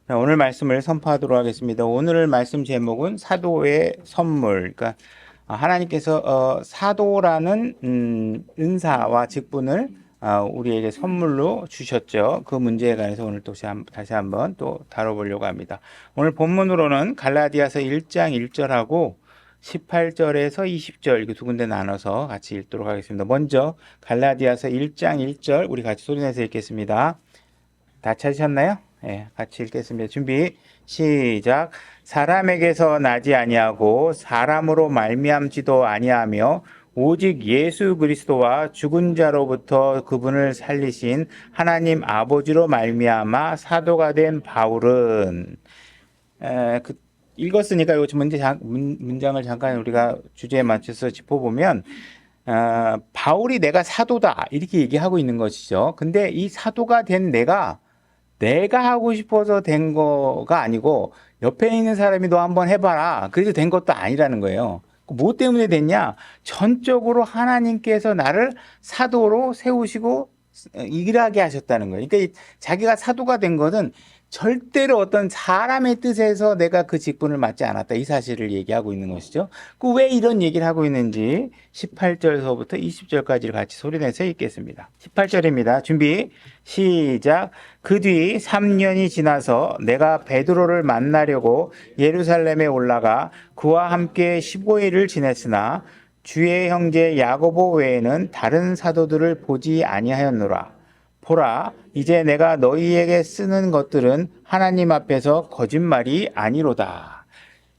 자, 오늘 말씀을 선포하도록 하겠습니다. 오늘 말씀 제목은 사도의 선물. 그러니까 하나님께서 사도라는 은사와 직분을 우리에게 선물로 주셨죠. 그 문제에 관해서 오늘 또 다시 한번 또 다뤄보려고 합니다. 오늘 본문으로는 갈라디아서 1장 1절하고 18절에서 20절 이렇게 두 군데 나눠서 같이 읽도록 하겠습니다. 먼저 갈라디아서 1장 1절 우리 같이 소리내서 읽겠습니다. 다 찾으셨나요? 예, 같이 읽겠습니다. 준비, 시작. 사람에게서 나지 아니하고 사람으로 말미암지도 아니하며 오직 예수 그리스도와 죽은 자로부터 그분을 살리신 하나님 아버지로 말미암아 사도가 된 바울은 읽었으니까 이 문장을 잠깐 우리가 주제에 맞춰서 짚어보면 바울이 내가 사도다 이렇게 얘기하고 있는 것이죠. 근데 이 사도가 된 내가 하고 싶어서 된 거가 아니고 옆에 있는 사람이 너 한번 해봐라. 그래서 된 것도 아니라는 거예요. 뭐 때문에 됐냐? 전적으로 하나님께서 나를 사도로 세우시고 일하게 하셨다는 거예요. 그러니까 자기가 사도가 된 것은 절대로 어떤 사람의 뜻에서 내가 그 직분을 맡지 않았다. 이 사실을 얘기하고 있는 것이죠. 그 왜 이런 얘기를 하고 있는지 18절서부터 20절까지를 같이 소리내서 읽겠습니다. 18절입니다. 준비, 시작. 그 뒤 3년이 지나서 내가 베드로를 만나려고 예루살렘에 올라가 그와 함께 15일을 지냈으나 주의 형제 야고보 외에는 다른 사도들을 보지 아니하였노라. 보라, 이제 내가 너희에게 쓰는 것들은 하나님 앞에서 거짓말이 아니로다.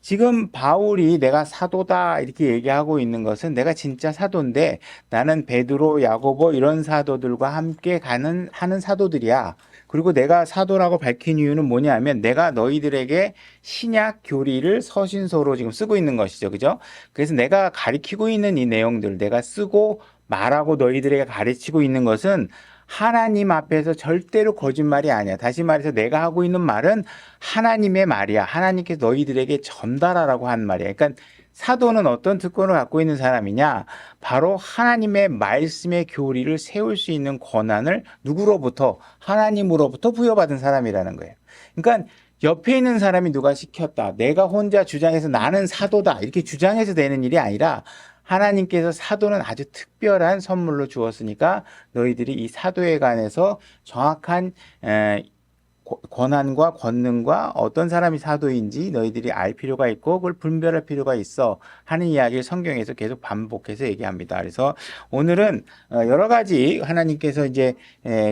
지금 바울이 내가 사도다 이렇게 얘기하고 있는 것은 내가 진짜 사도인데 나는 베드로, 야고보 이런 사도들과 함께 하는 사도들이야. 그리고 내가 사도라고 밝힌 이유는 뭐냐면 내가 너희들에게 신약 교리를 서신서로 지금 쓰고 있는 것이죠. 그죠? 그래서 내가 가리키고 있는 이 내용들 내가 쓰고 말하고 너희들에게 가르치고 있는 것은 하나님 앞에서 절대로 거짓말이 아니야. 다시 말해서 내가 하고 있는 말은 하나님의 말이야. 하나님께서 너희들에게 전달하라고 한 말이야. 그러니까 사도는 어떤 특권을 갖고 있는 사람이냐? 바로 하나님의 말씀의 교리를 세울 수 있는 권한을 누구로부터? 하나님으로부터 부여받은 사람이라는 거예요. 그러니까 옆에 있는 사람이 누가 시켰다. 내가 혼자 주장해서 나는 사도다. 이렇게 주장해서 되는 일이 아니라 하나님께서 사도는 아주 특별한 선물로 주었으니까 너희들이 이 사도에 관해서 정확한 권한과 권능과 어떤 사람이 사도인지 너희들이 알 필요가 있고 그걸 분별할 필요가 있어 하는 이야기를 성경에서 계속 반복해서 얘기합니다. 그래서 오늘은 여러 가지 하나님께서 이제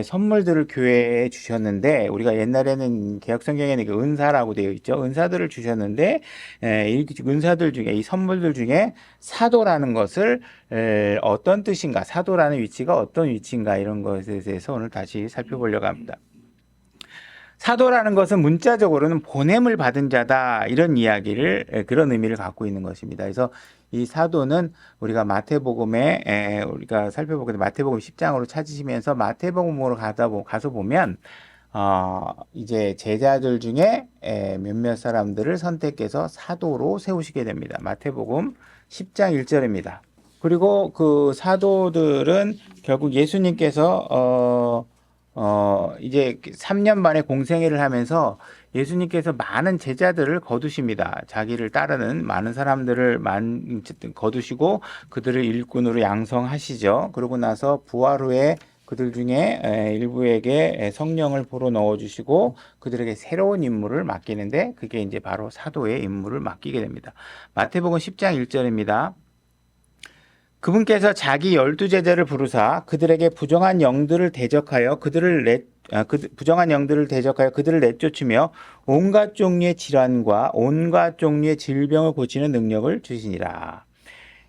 선물들을 교회에 주셨는데 우리가 옛날에는 개역 성경에는 은사라고 되어 있죠. 은사들을 주셨는데 이 은사들 중에 이 선물들 중에 사도라는 것을 어떤 뜻인가, 사도라는 위치가 어떤 위치인가 이런 것에 대해서 오늘 다시 살펴보려고 합니다. 사도라는 것은 문자적으로는 보냄을 받은 자다 이런 이야기를 그런 의미를 갖고 있는 것입니다. 그래서 이 사도는 우리가 마태복음에 우리가 살펴보게 마태복음 10장으로 찾으시면서 마태복음으로 가서 보면 이제 제자들 중에 몇몇 사람들을 선택해서 사도로 세우시게 됩니다. 마태복음 10장 1절입니다. 그리고 그 사도들은 결국 예수님께서 이제 3년 만에 공생애를 하면서 예수님께서 많은 제자들을 거두십니다. 자기를 따르는 많은 사람들을 거두시고 그들을 일꾼으로 양성하시죠. 그러고 나서 부활 후에 그들 중에 일부에게 성령을 불어 넣어주시고 그들에게 새로운 임무를 맡기는데 그게 이제 바로 사도의 임무를 맡기게 됩니다. 마태복음 10장 1절입니다. 그분께서 자기 12제자를 부르사 그들에게 부정한 영들을 대적하여 그들을 내쫓으며 온갖 종류의 질환과 온갖 종류의 질병을 고치는 능력을 주시니라.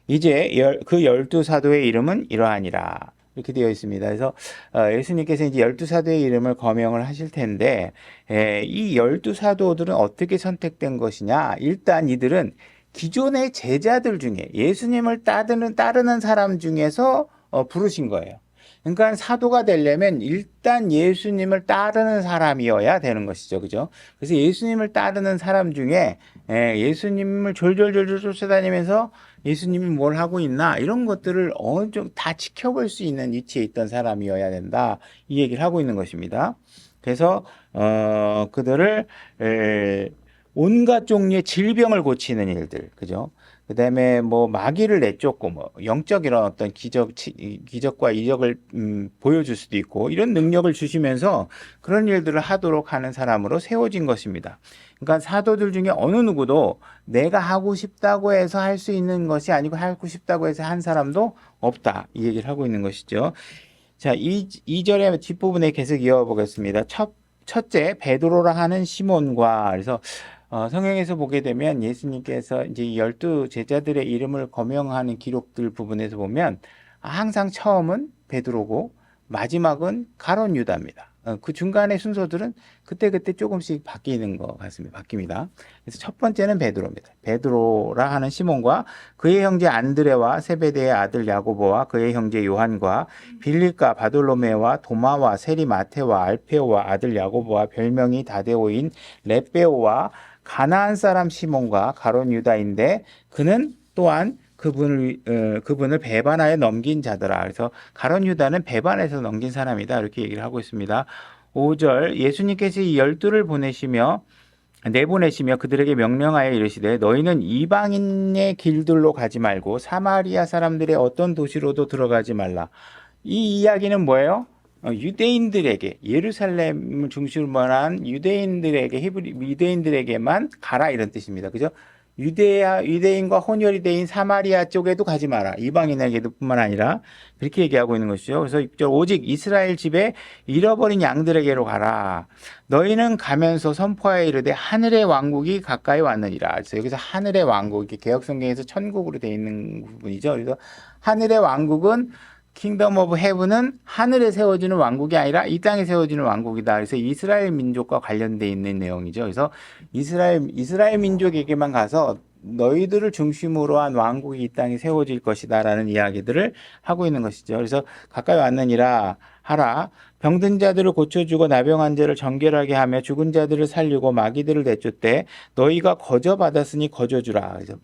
이제 그 12사도의 이름은 이러하니라. 이렇게 되어 있습니다. 그래서 예수님께서 이제 12사도의 이름을 거명을 하실 텐데 이 12사도들은 어떻게 선택된 것이냐? 일단 이들은 기존의 제자들 중에 예수님을 따르는 사람 중에서 부르신 거예요. 그러니까 사도가 되려면 일단 예수님을 따르는 사람이어야 되는 것이죠. 그죠? 그래서 예수님을 따르는 사람 중에 예수님을 졸졸졸졸 쫓아다니면서 예수님이 뭘 하고 있나 이런 것들을 어느 정도 다 지켜볼 수 있는 위치에 있던 사람이어야 된다. 이 얘기를 하고 있는 것입니다. 그래서 그들을 온갖 종류의 질병을 고치는 일들, 그죠? 그다음에 뭐 마귀를 내쫓고 뭐 영적 이런 어떤 기적과 이적을 보여줄 수도 있고 이런 능력을 주시면서 그런 일들을 하도록 하는 사람으로 세워진 것입니다. 그러니까 사도들 중에 어느 누구도 내가 하고 싶다고 해서 할 수 있는 것이 아니고 하고 싶다고 해서 한 사람도 없다. 이 얘기를 하고 있는 것이죠. 자, 2절의 뒷부분에 계속 이어보겠습니다. 첫째, 베드로라 하는 시몬과, 그래서 성경에서 보게 되면 예수님께서 이제 12 제자들의 이름을 거명하는 기록들 부분에서 보면 항상 처음은 베드로고 마지막은 가룟 유다입니다. 그 중간의 순서들은 그때그때 조금씩 바뀌는 것 같습니다. 바뀝니다. 그래서 첫 번째는 베드로입니다. 베드로라 하는 시몬과 그의 형제 안드레와 세베대의 아들 야고보와 그의 형제 요한과 빌립과 바돌로메와 도마와 세리 마테와 알페오와 아들 야고보와 별명이 다데오인 레베오와 가나안 사람 시몬과 가룟 유다인데 그는 또한 그분을 배반하여 넘긴 자더라. 그래서 가룟 유다는 배반해서 넘긴 사람이다. 이렇게 얘기를 하고 있습니다. 5절 예수님께서 이 12를 내보내시며 그들에게 명령하여 이르시되 너희는 이방인의 길들로 가지 말고 사마리아 사람들의 어떤 도시로도 들어가지 말라. 이 이야기는 뭐예요? 유대인들에게 예루살렘을 중심으로 한 유대인들에게만 가라 이런 뜻입니다. 그죠? 유대인과 혼혈이 대인 사마리아 쪽에도 가지 마라. 이방인에게도 뿐만 아니라 그렇게 얘기하고 있는 것이죠. 그래서 6절 오직 이스라엘 집에 잃어버린 양들에게로 가라. 너희는 가면서 선포하여 이르되 하늘의 왕국이 가까이 왔느니라. 그래서 여기서 하늘의 왕국, 이렇게 개역성경에서 천국으로 되어 있는 부분이죠. 그래서 하늘의 왕국은 킹덤 오브 헤븐은 하늘에 세워지는 왕국이 아니라 이 땅에 세워지는 왕국이다. 그래서 이스라엘 민족과 관련되어 있는 내용이죠. 그래서 이스라엘 민족에게만 가서 너희들을 중심으로 한 왕국이 이 땅에 세워질 것이다라는 이야기들을 하고 있는 것이죠. 그래서 가까이 왔느니라 하라. 병든 자들을 고쳐주고 나병한 자를 정결하게 하며 죽은 자들을 살리고 마귀들을 내쫓되 너희가 거저받았으니 거저주라. 그래서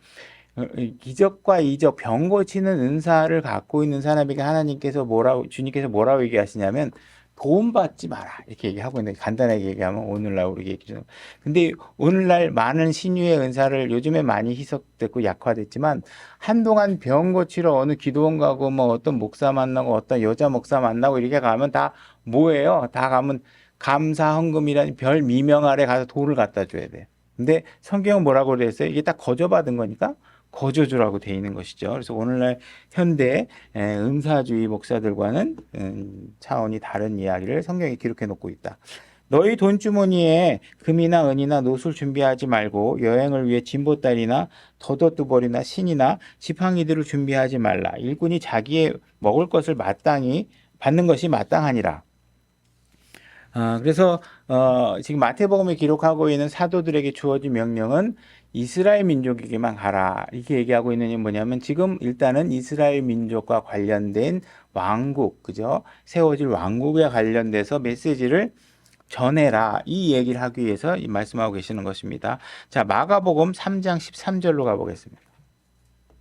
기적과 이적, 병 고치는 은사를 갖고 있는 사람에게 주님께서 뭐라고 얘기하시냐면 도움받지 마라. 이렇게 얘기하고 있는데 간단하게 얘기하면 오늘날 우리 얘기죠. 근데 오늘날 많은 신유의 은사를 요즘에 많이 희석됐고 약화됐지만 한동안 병 고치러 어느 기도원 가고 뭐 어떤 목사 만나고 어떤 여자 목사 만나고 이렇게 가면 다 뭐예요? 다 가면 감사 헌금이라는 별 미명 아래 가서 돌을 갖다 줘야 돼. 근데 성경은 뭐라고 그랬어요? 이게 딱 거저받은 거니까 거저주라고 되어 있는 것이죠. 그래서 오늘날 현대 은사주의 목사들과는 차원이 다른 이야기를 성경에 기록해 놓고 있다. 너희 돈주머니에 금이나 은이나 노술 준비하지 말고 여행을 위해 진보딸이나 덧옷두벌이나 신이나 지팡이들을 준비하지 말라. 일꾼이 자기의 먹을 것을 마땅히 받는 것이 마땅하니라. 그래서 지금 마태복음에 기록하고 있는 사도들에게 주어진 명령은 이스라엘 민족에게만 가라. 이렇게 얘기하고 있는 게 뭐냐면 지금 일단은 이스라엘 민족과 관련된 왕국, 그죠? 세워질 왕국에 관련돼서 메시지를 전해라. 이 얘기를 하기 위해서 말씀하고 계시는 것입니다. 자, 마가복음 3장 13절로 가보겠습니다.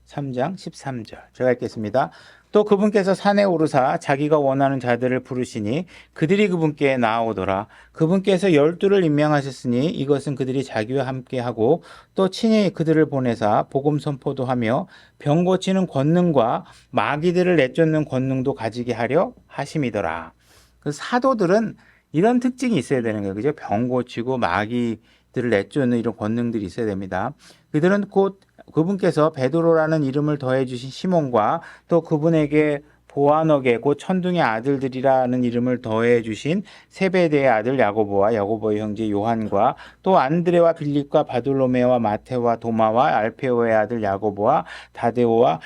3장 13절. 제가 읽겠습니다. 또 그분께서 산에 오르사 자기가 원하는 자들을 부르시니 그들이 그분께 나아오더라. 그분께서 12를 임명하셨으니 이것은 그들이 자기와 함께하고 또 친히 그들을 보내사 복음 선포도 하며 병 고치는 권능과 마귀들을 내쫓는 권능도 가지게 하려 하심이더라. 그 사도들은 이런 특징이 있어야 되는 거예요. 그죠? 병 고치고 마귀들을 내쫓는 이런 권능들이 있어야 됩니다. 그들은 곧 그분께서 베드로라는 이름을 더해 주신 시몬과 또 그분에게 보아너게 곧 천둥의 아들들이라는 이름을 더해 주신 세베대의 아들 야고보와 야고보의 형제 요한과 또 안드레와 빌립과 바돌로메와 마테와 도마와 알페오의 아들 야고보와 다데오와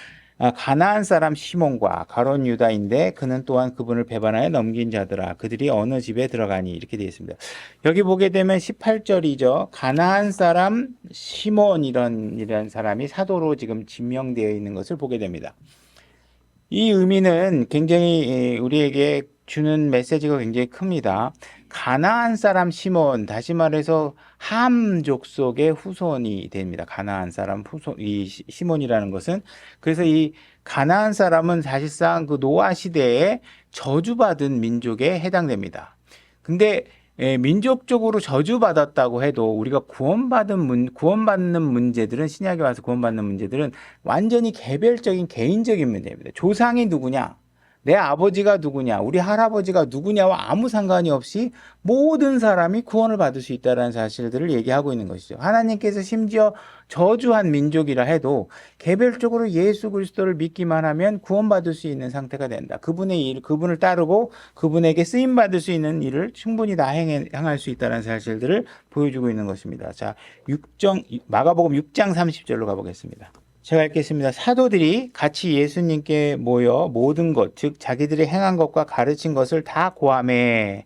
가나안 사람 시몬과 가룟 유다인데 그는 또한 그분을 배반하여 넘긴 자더라. 그들이 어느 집에 들어가니 이렇게 되어 있습니다. 여기 보게 되면 18절이죠. 가나안 사람 시몬이라는 사람이 사도로 지금 지명되어 있는 것을 보게 됩니다. 이 의미는 굉장히 우리에게 주는 메시지가 굉장히 큽니다. 가나안 사람 시몬, 다시 말해서 함 족속의 후손이 됩니다. 가나안 사람 이 시몬이라는 것은 그래서 이 가나안 사람은 사실상 그 노아 시대에 저주받은 민족에 해당됩니다. 근데 민족적으로 저주받았다고 해도 우리가 구원받는 문제들은 신약에 와서 구원받는 문제들은 완전히 개별적인 개인적인 문제입니다. 조상이 누구냐? 내 아버지가 누구냐? 우리 할아버지가 누구냐와 아무 상관이 없이 모든 사람이 구원을 받을 수 있다는 사실들을 얘기하고 있는 것이죠. 하나님께서 심지어 저주한 민족이라 해도 개별적으로 예수 그리스도를 믿기만 하면 구원받을 수 있는 상태가 된다. 그분의 일, 그분을 따르고 그분에게 쓰임 받을 수 있는 일을 충분히 다 행할 수 있다는 사실들을 보여주고 있는 것입니다. 자, 마가복음 6장 30절로 가보겠습니다. 제가 읽겠습니다. 사도들이 같이 예수님께 모여 모든 것, 즉 자기들이 행한 것과 가르친 것을 다 고하매.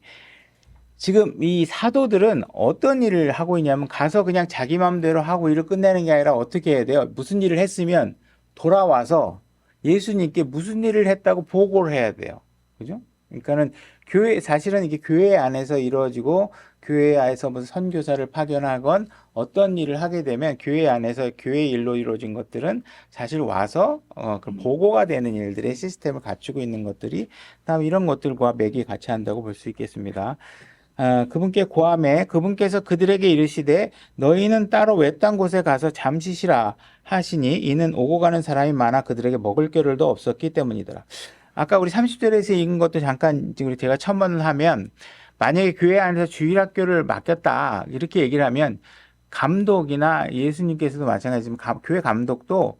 지금 이 사도들은 어떤 일을 하고 있냐면 가서 그냥 자기 마음대로 하고 일을 끝내는 게 아니라 어떻게 해야 돼요? 무슨 일을 했으면 돌아와서 예수님께 무슨 일을 했다고 보고를 해야 돼요. 그죠? 그러니까는 사실은 이게 교회 안에서 이루어지고 교회 안에서 무슨 선교사를 파견하건 어떤 일을 하게 되면 교회 안에서 교회 일로 이루어진 것들은 사실 와서 그 보고가 되는 일들의 시스템을 갖추고 있는 것들이 다음 이런 것들과 맥이 같이 한다고 볼 수 있겠습니다. 그분께 고함에 그분께서 그들에게 이르시되 너희는 따로 외딴 곳에 가서 잠시 쉬라 하시니 이는 오고 가는 사람이 많아 그들에게 먹을 겨를도 없었기 때문이더라. 아까 우리 30절에서 읽은 것도 잠깐 지금 제가 첨언을 하면 만약에 교회 안에서 주일학교를 맡겼다 이렇게 얘기를 하면 감독이나 예수님께서도 마찬가지지만 교회 감독도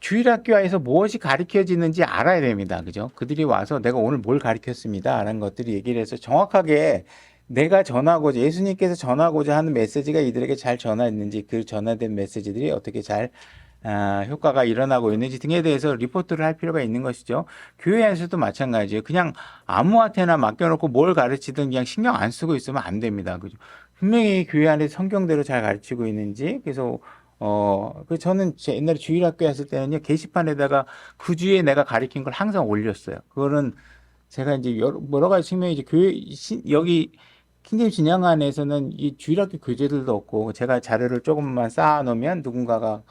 주일학교에서 무엇이 가르쳐지는지 알아야 됩니다. 그죠? 그들이 와서 내가 오늘 뭘 가르쳤습니다. 라는 것들이 얘기를 해서 정확하게 내가 전하고자 예수님께서 전하고자 하는 메시지가 이들에게 잘 전화했는지 그 전화된 메시지들이 어떻게 잘 효과가 일어나고 있는지 등에 대해서 리포트를 할 필요가 있는 것이죠. 교회 안에서도 마찬가지예요. 그냥 아무한테나 맡겨놓고 뭘 가르치든 그냥 신경 안 쓰고 있으면 안 됩니다. 그죠? 분명히 교회 안에 성경대로 잘 가르치고 있는지 그래서 저는 제 옛날에 주일학교 했을 때는요 게시판에다가 그 주에 내가 가르친 걸 항상 올렸어요. 그거는 제가 이제 여러 가지 측면이 이제 여기 킹제임 진양 안에서는 이 주일학교 교재들도 없고 제가 자료를 조금만 쌓아놓으면 누군가가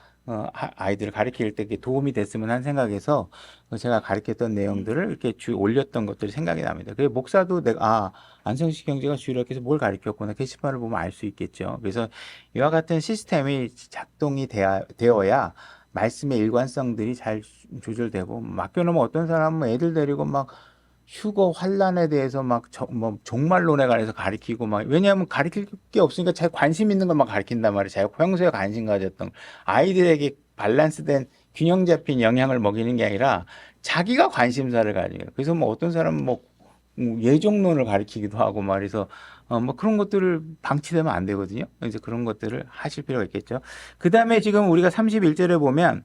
아이들을 가르칠 때 도움이 됐으면 한 생각에서 제가 가르쳤던 내용들을 이렇게 올렸던 것들이 생각이 납니다. 그 목사도 내가 안성식 경제가 주일학교에서 뭘 가르쳤구나 게시판을 보면 알 수 있겠죠. 그래서 이와 같은 시스템이 작동이 되어야 말씀의 일관성들이 잘 조절되고 맡겨놓으면 어떤 사람은 애들 데리고 막 휴거 환란에 대해서 막 종말론에 관해서 가르치고 막 왜냐하면 가르칠 게 없으니까 자기 관심 있는 것만 가르친단 말이에요. 자기 평소에 관심 가졌던 아이들에게 밸런스된 균형 잡힌 영향을 먹이는 게 아니라 자기가 관심사를 가지고 그래서 뭐 어떤 사람은 뭐 예종론을 가르치기도 하고 말해서 뭐 그런 것들을 방치되면 안 되거든요. 이제 그런 것들을 하실 필요가 있겠죠. 그 다음에 지금 우리가 31절에 보면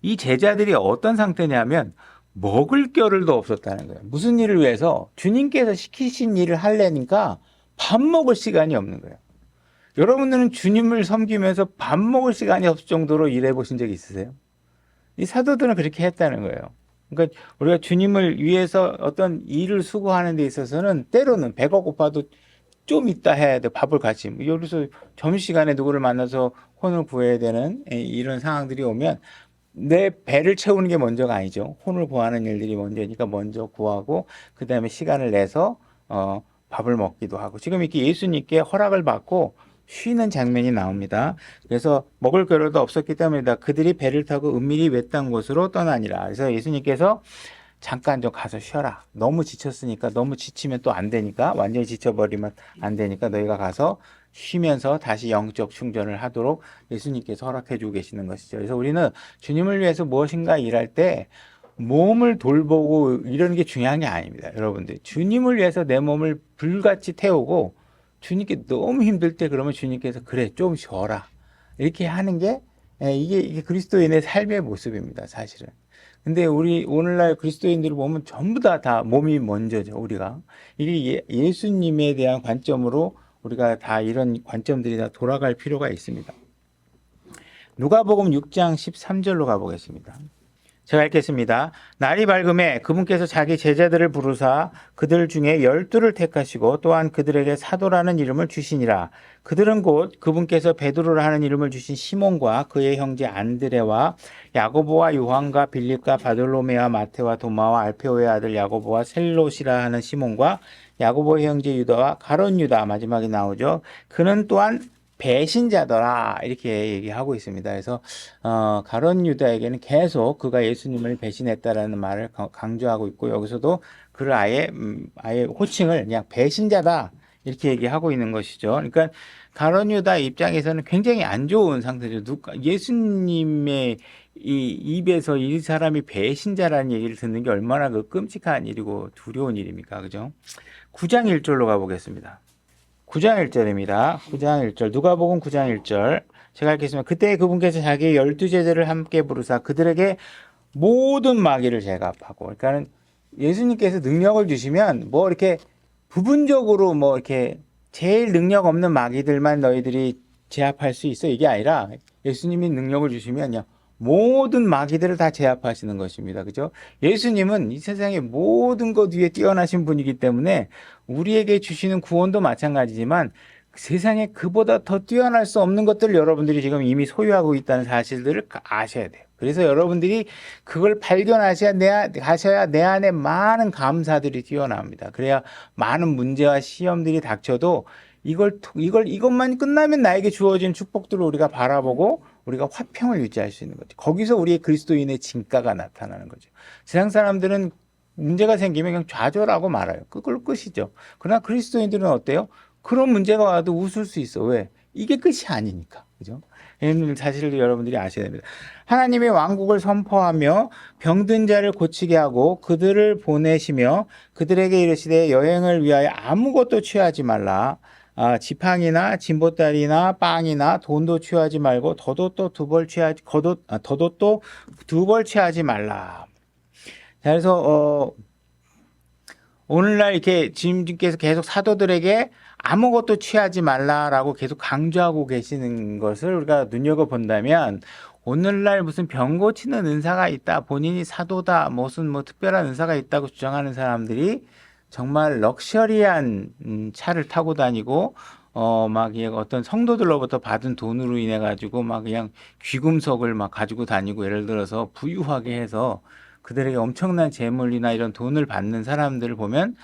이 제자들이 어떤 상태냐면 먹을 겨를도 없었다는 거예요. 무슨 일을 위해서 주님께서 시키신 일을 하려니까 밥 먹을 시간이 없는 거예요. 여러분들은 주님을 섬기면서 밥 먹을 시간이 없을 정도로 일해 보신 적 있으세요? 이 사도들은 그렇게 했다는 거예요. 그러니까 우리가 주님을 위해서 어떤 일을 수고하는 데 있어서는 때로는 배가 고파도 좀 이따 해야 돼. 밥을 같이. 여기서 점심시간에 누구를 만나서 혼을 구해야 되는 이런 상황들이 오면 내 배를 채우는 게 먼저가 아니죠. 혼을 구하는 일들이 먼저니까 먼저 구하고 그 다음에 시간을 내서 밥을 먹기도 하고 지금 이렇게 예수님께 허락을 받고 쉬는 장면이 나옵니다. 그래서 먹을 겨를도 없었기 때문이다. 그들이 배를 타고 은밀히 외딴 곳으로 떠나니라. 그래서 예수님께서 잠깐 좀 가서 쉬어라. 너무 지쳤으니까 너무 지치면 또 안 되니까 완전히 지쳐버리면 안 되니까 너희가 가서 쉬면서 다시 영적 충전을 하도록 예수님께서 허락해 주고 계시는 것이죠. 그래서 우리는 주님을 위해서 무엇인가 일할 때 몸을 돌보고 이러는 게 중요한 게 아닙니다. 여러분들 주님을 위해서 내 몸을 불같이 태우고 주님께 너무 힘들 때 그러면 주님께서 그래 좀 쉬어라 이렇게 하는 게 이게 그리스도인의 삶의 모습입니다. 사실은. 근데 우리 오늘날 그리스도인들을 보면 전부 다 몸이 먼저죠. 우리가 이게 예수님에 대한 관점으로 우리가 다 이런 관점들이 다 돌아갈 필요가 있습니다. 누가복음 6장 13절로 가보겠습니다. 제가 읽겠습니다. 날이 밝음에 그분께서 자기 제자들을 부르사 그들 중에 12를 택하시고 또한 그들에게 사도라는 이름을 주시니라. 그들은 곧 그분께서 베드로라 하는 이름을 주신 시몬과 그의 형제 안드레와 야고보와 요한과 빌립과 바돌로메와 마테와 도마와 알페오의 아들 야고보와 셀롯이라 하는 시몬과 야고보의 형제 유다와 가룟 유다, 마지막에 나오죠. 그는 또한 배신자더라, 이렇게 얘기하고 있습니다. 그래서 가룟 유다에게는 계속 그가 예수님을 배신했다라는 말을 강조하고 있고, 여기서도 그를 아예 호칭을 그냥 배신자다 이렇게 얘기하고 있는 것이죠. 그러니까 가룟 유다 입장에서는 굉장히 안 좋은 상태죠. 예수님의 이 입에서 이 사람이 배신자라는 얘기를 듣는 게 얼마나 그 끔찍한 일이고 두려운 일입니까? 그죠? 9장 1절로 가보겠습니다. 9장 1절입니다. 9장 1절. 누가복음 9장 1절. 제가 읽겠습니다. 그때 그분께서 자기의 12제자를 함께 부르사 그들에게 모든 마귀를 제압하고. 그러니까는 예수님께서 능력을 주시면 뭐 이렇게 부분적으로 뭐 이렇게 제일 능력 없는 마귀들만 너희들이 제압할 수 있어, 이게 아니라 예수님이 능력을 주시면요, 모든 마귀들을 다 제압하시는 것입니다. 그죠? 예수님은 이 세상의 모든 것 위에 뛰어나신 분이기 때문에 우리에게 주시는 구원도 마찬가지지만 세상에 그보다 더 뛰어날 수 없는 것들을 여러분들이 지금 이미 소유하고 있다는 사실들을 아셔야 돼요. 그래서 여러분들이 그걸 발견하셔야 내 안에 많은 감사들이 뛰어납니다. 그래야 많은 문제와 시험들이 닥쳐도 이것만 끝나면 나에게 주어진 축복들을 우리가 바라보고 우리가 화평을 유지할 수 있는 거죠. 거기서 우리의 그리스도인의 진가가 나타나는 거죠. 세상 사람들은 문제가 생기면 그냥 좌절하고 말아요. 그걸로 끝이죠. 그러나 그리스도인들은 어때요? 그런 문제가 와도 웃을 수 있어. 왜? 이게 끝이 아니니까. 그죠? 이런 사실을 여러분들이 아셔야 됩니다. 하나님의 왕국을 선포하며 병든 자를 고치게 하고 그들을 보내시며 그들에게 이르시되 여행을 위하여 아무것도 취하지 말라. 지팡이나 진보다리나 빵이나 돈도 취하지 말고 덧옷도 두 벌 취하지 말라. 자, 그래서 오늘날 이렇게 주님께서 계속 사도들에게 아무것도 취하지 말라라고 계속 강조하고 계시는 것을 우리가 눈여겨본다면, 오늘날 무슨 병 고치는 은사가 있다, 본인이 사도다, 무슨 뭐 특별한 은사가 있다고 주장하는 사람들이 정말 럭셔리한 차를 타고 다니고 막 어떤 성도들로부터 받은 돈으로 인해 가지고 막 그냥 귀금속을 막 가지고 다니고, 예를 들어서 부유하게 해서 그들에게 엄청난 재물이나 이런 돈을 받는 사람들을 보면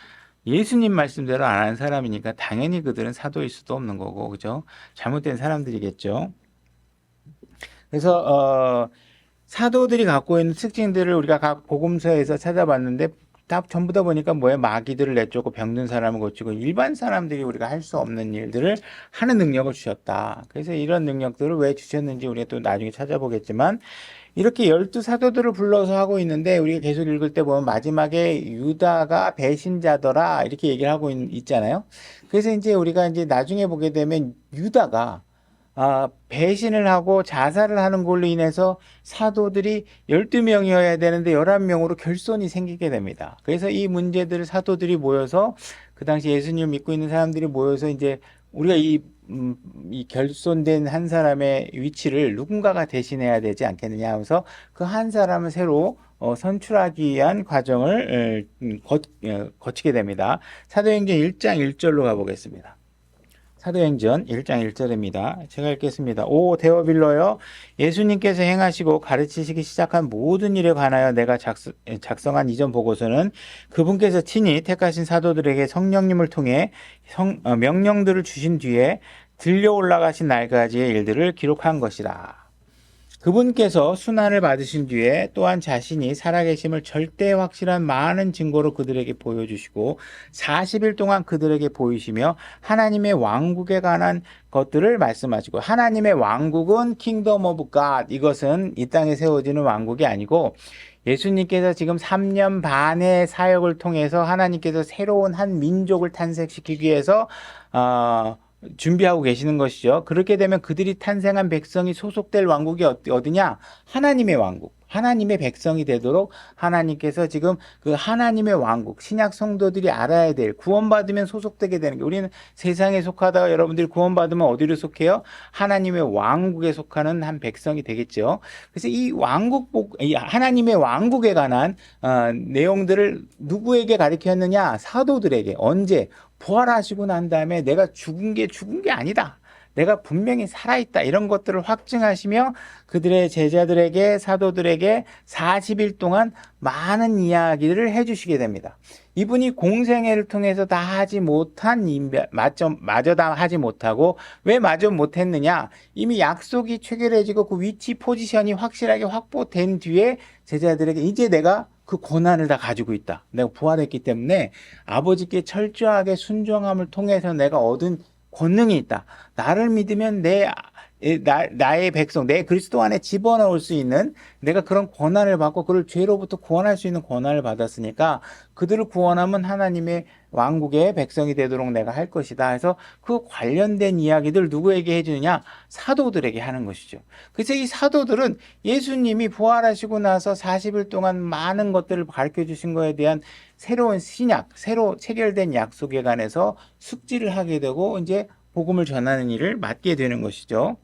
예수님 말씀대로 안 하는 사람이니까 당연히 그들은 사도일 수도 없는 거고, 그죠? 잘못된 사람들이겠죠. 그래서 사도들이 갖고 있는 특징들을 우리가 각 복음서에서 찾아봤는데 다 전부 다 보니까 뭐예요? 마귀들을 내쫓고 병든 사람을 고치고 일반 사람들이 우리가 할 수 없는 일들을 하는 능력을 주셨다. 그래서 이런 능력들을 왜 주셨는지 우리가 또 나중에 찾아보겠지만, 이렇게 12사도들을 불러서 하고 있는데 우리가 계속 읽을 때 보면 마지막에 유다가 배신자더라 이렇게 얘기를 하고 있잖아요. 그래서 이제 우리가 이제 나중에 보게 되면 유다가 배신을 하고 자살을 하는 걸로 인해서 사도들이 12명이어야 되는데 11명으로 결손이 생기게 됩니다. 그래서 이 문제들을 사도들이 모여서, 그 당시 예수님을 믿고 있는 사람들이 모여서 이제 우리가 이 결손된 한 사람의 위치를 누군가가 대신해야 되지 않겠느냐 하면서 그 한 사람을 새로 선출하기 위한 과정을 거치게 됩니다. 사도행전 1장 1절로 가보겠습니다. 사도행전 1장 1절입니다. 제가 읽겠습니다. 오 데오빌로여, 예수님께서 행하시고 가르치시기 시작한 모든 일에 관하여 내가 작성한 이전 보고서는 그분께서 친히 택하신 사도들에게 성령님을 통해 명령들을 주신 뒤에 들려 올라가신 날까지의 일들을 기록한 것이라. 그분께서 순환을 받으신 뒤에 또한 자신이 살아계심을 절대 확실한 많은 증거로 그들에게 보여주시고 40일 동안 그들에게 보이시며 하나님의 왕국에 관한 것들을 말씀하시고, 하나님의 왕국은 킹덤 오브 갓, 이것은 이 땅에 세워지는 왕국이 아니고 예수님께서 지금 3년 반의 사역을 통해서 하나님께서 새로운 한 민족을 탄생시키기 위해서 준비하고 계시는 것이죠. 그렇게 되면 그들이 탄생한 백성이 소속될 왕국이 어디냐? 하나님의 왕국. 하나님의 백성이 되도록 하나님께서 지금 그 하나님의 왕국, 신약 성도들이 알아야 될, 구원받으면 소속되게 되는 게, 우리는 세상에 속하다가 여러분들이 구원받으면 어디로 속해요? 하나님의 왕국에 속하는 한 백성이 되겠죠. 그래서 이 이 하나님의 왕국에 관한 내용들을 누구에게 가르쳤느냐? 사도들에게. 언제? 부활하시고 난 다음에 내가 죽은 게 아니다. 내가 분명히 살아있다. 이런 것들을 확증하시며 그들의 제자들에게, 사도들에게 40일 동안 많은 이야기를 해주시게 됩니다. 이분이 공생애를 통해서 다 하지 못한 마저 다 하지 못하고, 왜 마저 못했느냐? 이미 약속이 체결해지고 그 위치 포지션이 확실하게 확보된 뒤에 제자들에게 이제 내가 그 고난을 다 가지고 있다. 내가 부활했기 때문에 아버지께 철저하게 순종함을 통해서 내가 얻은 권능이 있다. 나를 믿으면 나의 백성, 내 그리스도 안에 집어넣을 수 있는, 내가 그런 권한을 받고 그를 죄로부터 구원할 수 있는 권한을 받았으니까 그들을 구원하면 하나님의 왕국의 백성이 되도록 내가 할 것이다 해서 그 관련된 이야기들 누구에게 해주느냐? 사도들에게 하는 것이죠. 그래서 이 사도들은 예수님이 부활하시고 나서 40일 동안 많은 것들을 가르쳐 주신 거에 대한 새로운 신약, 새로 체결된 약속에 관해서 숙지를 하게 되고 이제 복음을 전하는 일을 맡게 되는 것이죠.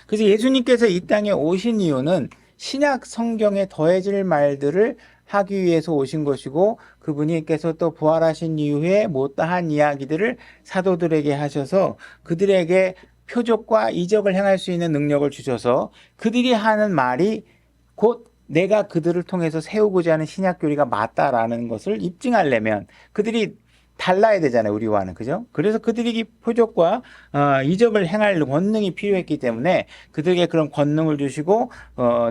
그래서 예수님께서 이 땅에 오신 이유는 신약 성경에 더해질 말들을 하기 위해서 오신 것이고, 그분께서 또 부활하신 이후에 못다한 이야기들을 사도들에게 하셔서 그들에게 표적과 이적을 행할 수 있는 능력을 주셔서 그들이 하는 말이 곧 내가 그들을 통해서 세우고자 하는 신약 교리가 맞다라는 것을 입증하려면 그들이 달라야 되잖아요, 우리와는. 그죠? 그래서 그들이 표적과 이적을 행할 권능이 필요했기 때문에 그들에게 그런 권능을 주시고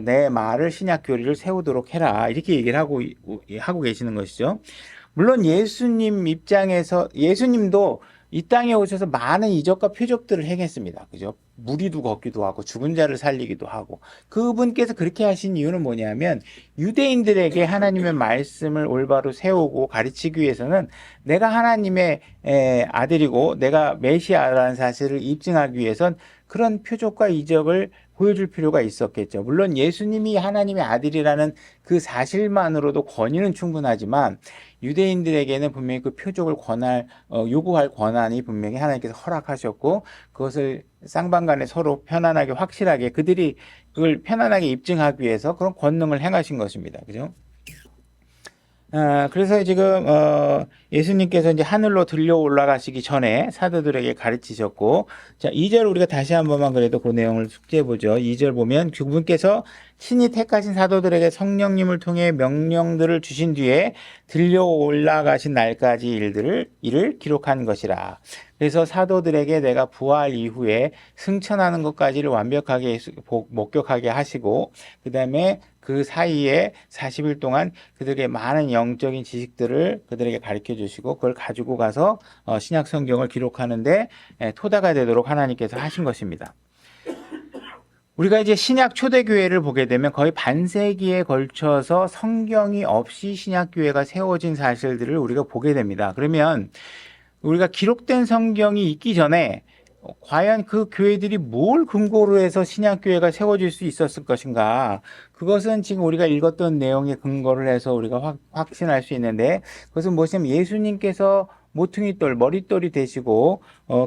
내 말을, 신약 교리를 세우도록 해라, 이렇게 얘기를 하고 계시는 것이죠. 물론 예수님 입장에서, 예수님도 이 땅에 오셔서 많은 이적과 표적들을 행했습니다. 그죠? 무리도 걷기도 하고 죽은 자를 살리기도 하고. 그분께서 그렇게 하신 이유는 뭐냐면 유대인들에게 하나님의 말씀을 올바로 세우고 가르치기 위해서는 내가 하나님의 아들이고 내가 메시아라는 사실을 입증하기 위해선 그런 표적과 이적을 보여줄 필요가 있었겠죠. 물론 예수님이 하나님의 아들이라는 그 사실만으로도 권위는 충분하지만 유대인들에게는 분명히 그 표적을 요구할 권한이 분명히 하나님께서 허락하셨고, 그것을 쌍방간에 서로 편안하게, 확실하게 그들이 그걸 편안하게 입증하기 위해서 그런 권능을 행하신 것입니다. 그죠? 그래서 지금 예수님께서 이제 하늘로 들려 올라가시기 전에 사도들에게 가르치셨고, 자, 2절 우리가 다시 한 번만 그래도 그 내용을 숙지해 보죠. 2절 보면 그분께서 친히 택하신 사도들에게 성령님을 통해 명령들을 주신 뒤에 들려 올라가신 날까지 일을 기록한 것이라. 그래서 사도들에게 내가 부활 이후에 승천하는 것까지를 완벽하게 목격하게 하시고, 그 다음에 그 사이에 40일 동안 그들에게 많은 영적인 지식들을 그들에게 가르쳐 주시고 그걸 가지고 가서 신약 성경을 기록하는데 토대가 되도록 하나님께서 하신 것입니다. 우리가 이제 신약 초대교회를 보게 되면 거의 반세기에 걸쳐서 성경이 없이 신약교회가 세워진 사실들을 우리가 보게 됩니다. 그러면 우리가 기록된 성경이 있기 전에 과연 그 교회들이 뭘 근거로 해서 신약교회가 세워질 수 있었을 것인가? 그것은 지금 우리가 읽었던 내용에 근거를 해서 우리가 확신할 수 있는데, 그것은 무엇이냐면 예수님께서 모퉁이돌, 머릿돌이 되시고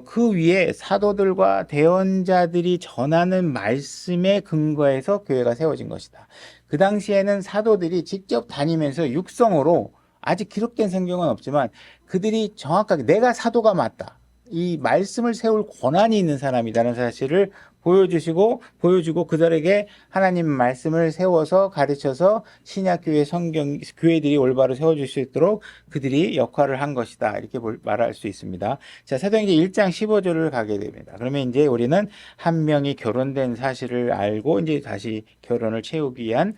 그 위에 사도들과 대언자들이 전하는 말씀에 근거해서 교회가 세워진 것이다. 그 당시에는 사도들이 직접 다니면서 육성으로, 아직 기록된 성경은 없지만 그들이 정확하게 내가 사도가 맞다, 이 말씀을 세울 권한이 있는 사람이라는 사실을 보여주고 그들에게 하나님 말씀을 세워서 가르쳐서 신약교회 교회들이 올바로 세워질 수 있도록 그들이 역할을 한 것이다, 이렇게 말할 수 있습니다. 자, 사도행전 1장 15절을 가게 됩니다. 그러면 이제 우리는 한 명이 결혼된 사실을 알고 이제 다시 결혼을 채우기 위한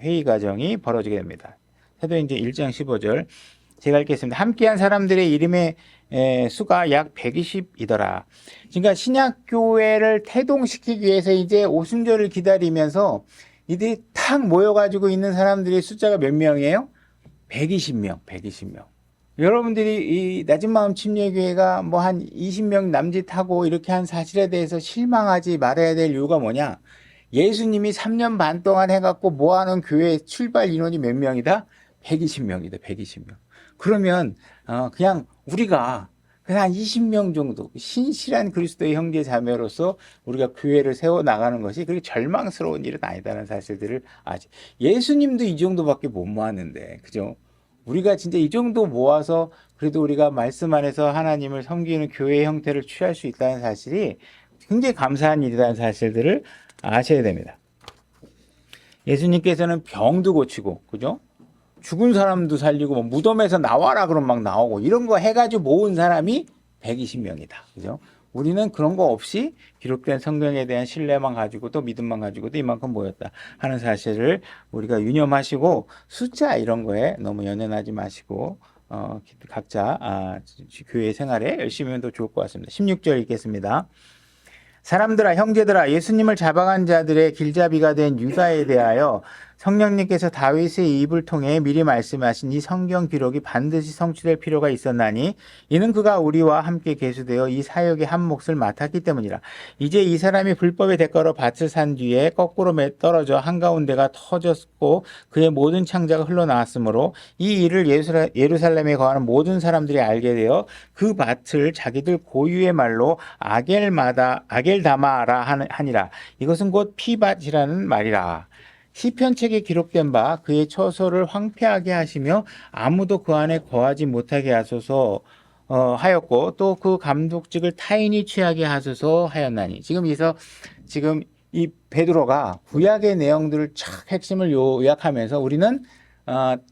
회의 과정이 벌어지게 됩니다. 사도행전 1장 15절 제가 읽겠습니다. 함께한 사람들의 이름의 수가 약 120이더라. 그러니까 신약교회를 태동시키기 위해서 이제 오순절을 기다리면서 이들이 탁 모여가지고 있는 사람들의 숫자가 몇 명이에요? 120명. 여러분들이 이 낮은 마음 침례교회가 뭐 한 20명 남짓하고 이렇게 한 사실에 대해서 실망하지 말아야 될 이유가 뭐냐? 예수님이 3년 반 동안 해갖고 모아놓은 교회 출발 인원이 몇 명이다? 120명이다. 120명. 그러면 그냥 우리가 그냥 한 20명 정도 신실한 그리스도의 형제 자매로서 우리가 교회를 세워 나가는 것이 그렇게 절망스러운 일은 아니다라는 사실들을 아직 예수님도 이 정도밖에 못 모았는데 그죠? 우리가 진짜 이 정도 모아서 그래도 우리가 말씀 안에서 하나님을 섬기는 교회의 형태를 취할 수 있다는 사실이 굉장히 감사한 일이라는 사실들을 아셔야 됩니다. 예수님께서는 병도 고치고 그죠? 죽은 사람도 살리고 뭐 무덤에서 나와라 그러면 막 나오고 이런 거 해가지고 모은 사람이 120명이다. 그죠? 우리는 그런 거 없이 기록된 성경에 대한 신뢰만 가지고도 믿음만 가지고도 이만큼 모였다 하는 사실을 우리가 유념하시고 숫자 이런 거에 너무 연연하지 마시고 각자 교회 생활에 열심히 하면 더 좋을 것 같습니다. 16절 읽겠습니다. 사람들아 형제들아 예수님을 잡아간 자들의 길잡이가 된 유다에 대하여 성령님께서 다윗의 입을 통해 미리 말씀하신 이 성경 기록이 반드시 성취될 필요가 있었나니 이는 그가 우리와 함께 계수되어 이 사역의 한 몫을 맡았기 때문이라. 이제 이 사람이 불법의 대가로 밭을 산 뒤에 거꾸로 떨어져 한가운데가 터졌고 그의 모든 창자가 흘러나왔으므로 이 일을 예루살렘에 거하는 모든 사람들이 알게 되어 그 밭을 자기들 고유의 말로 아겔다마라 하니라. 이것은 곧 피밭이라는 말이라. 시편책에 기록된 바 그의 처소를 황폐하게 하시며 아무도 그 안에 거하지 못하게 하소서 하였고 또 그 감독직을 타인이 취하게 하소서 하였나니. 지금 이 베드로가 구약의 내용들을 쫙 핵심을 요약하면서 우리는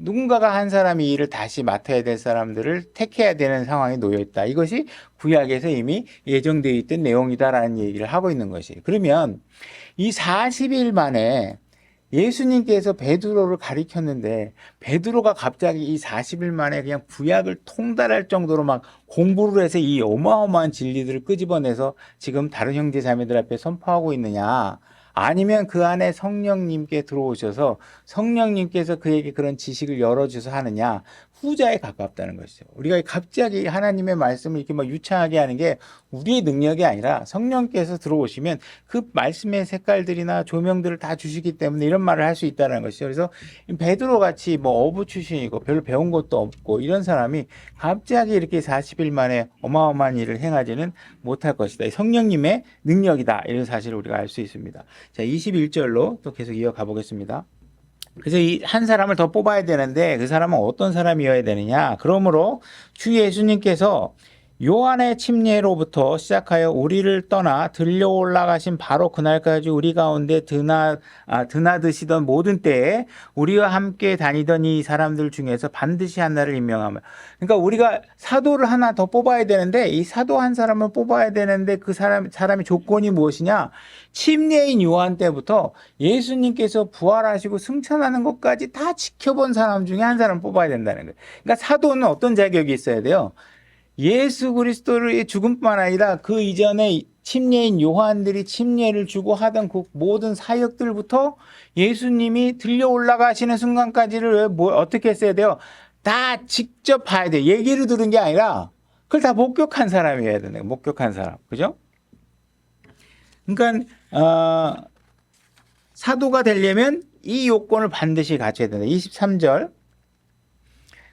누군가가 한 사람이 이 일을 다시 맡아야 될 사람들을 택해야 되는 상황에 놓여 있다. 이것이 구약에서 이미 예정되어 있던 내용이다라는 얘기를 하고 있는 것이. 그러면 이 40일 만에 예수님께서 베드로를 가리켰는데 베드로가 갑자기 이 40일 만에 그냥 구약을 통달할 정도로 막 공부를 해서 이 어마어마한 진리들을 끄집어내서 지금 다른 형제 자매들 앞에 선포하고 있느냐, 아니면 그 안에 성령님께 들어오셔서 성령님께서 그에게 그런 지식을 열어주셔서 하느냐, 후자에 가깝다는 것이죠. 우리가 갑자기 하나님의 말씀을 이렇게 막 유창하게 하는 게 우리의 능력이 아니라 성령께서 들어오시면 그 말씀의 색깔들이나 조명들을 다 주시기 때문에 이런 말을 할 수 있다는 것이죠. 그래서 베드로 같이 뭐 어부 출신이고 별로 배운 것도 없고 이런 사람이 갑자기 이렇게 40일 만에 어마어마한 일을 행하지는 못할 것이다. 성령님의 능력이다. 이런 사실을 우리가 알 수 있습니다. 자, 21절로 또 계속 이어가 보겠습니다. 그래서 이 한 사람을 더 뽑아야 되는데 그 사람은 어떤 사람이어야 되느냐? 그러므로 주 예수님께서 요한의 침례로부터 시작하여 우리를 떠나 들려 올라가신 바로 그날까지 우리 가운데 드나드시던 모든 때에 우리와 함께 다니던 이 사람들 중에서 반드시 하나를 임명하며, 그러니까 우리가 사도를 하나 더 뽑아야 되는데 이 사도 한 사람을 뽑아야 되는데 그 사람의 조건이 무엇이냐? 침례인 요한 때부터 예수님께서 부활하시고 승천하는 것까지 다 지켜본 사람 중에 한 사람 뽑아야 된다는 거예요. 그러니까 사도는 어떤 자격이 있어야 돼요? 예수 그리스도의 죽음뿐만 아니라 그 이전에 침례인 요한들이 침례를 주고 하던 그 모든 사역들부터 예수님이 들려 올라가시는 순간까지를 어떻게 했어야 돼요? 다 직접 봐야 돼요. 얘기를 들은 게 아니라 그걸 다 목격한 사람이어야 되는 거예요. 목격한 사람. 그죠? 그러니까 사도가 되려면 이 요건을 반드시 갖춰야 된다. 23절.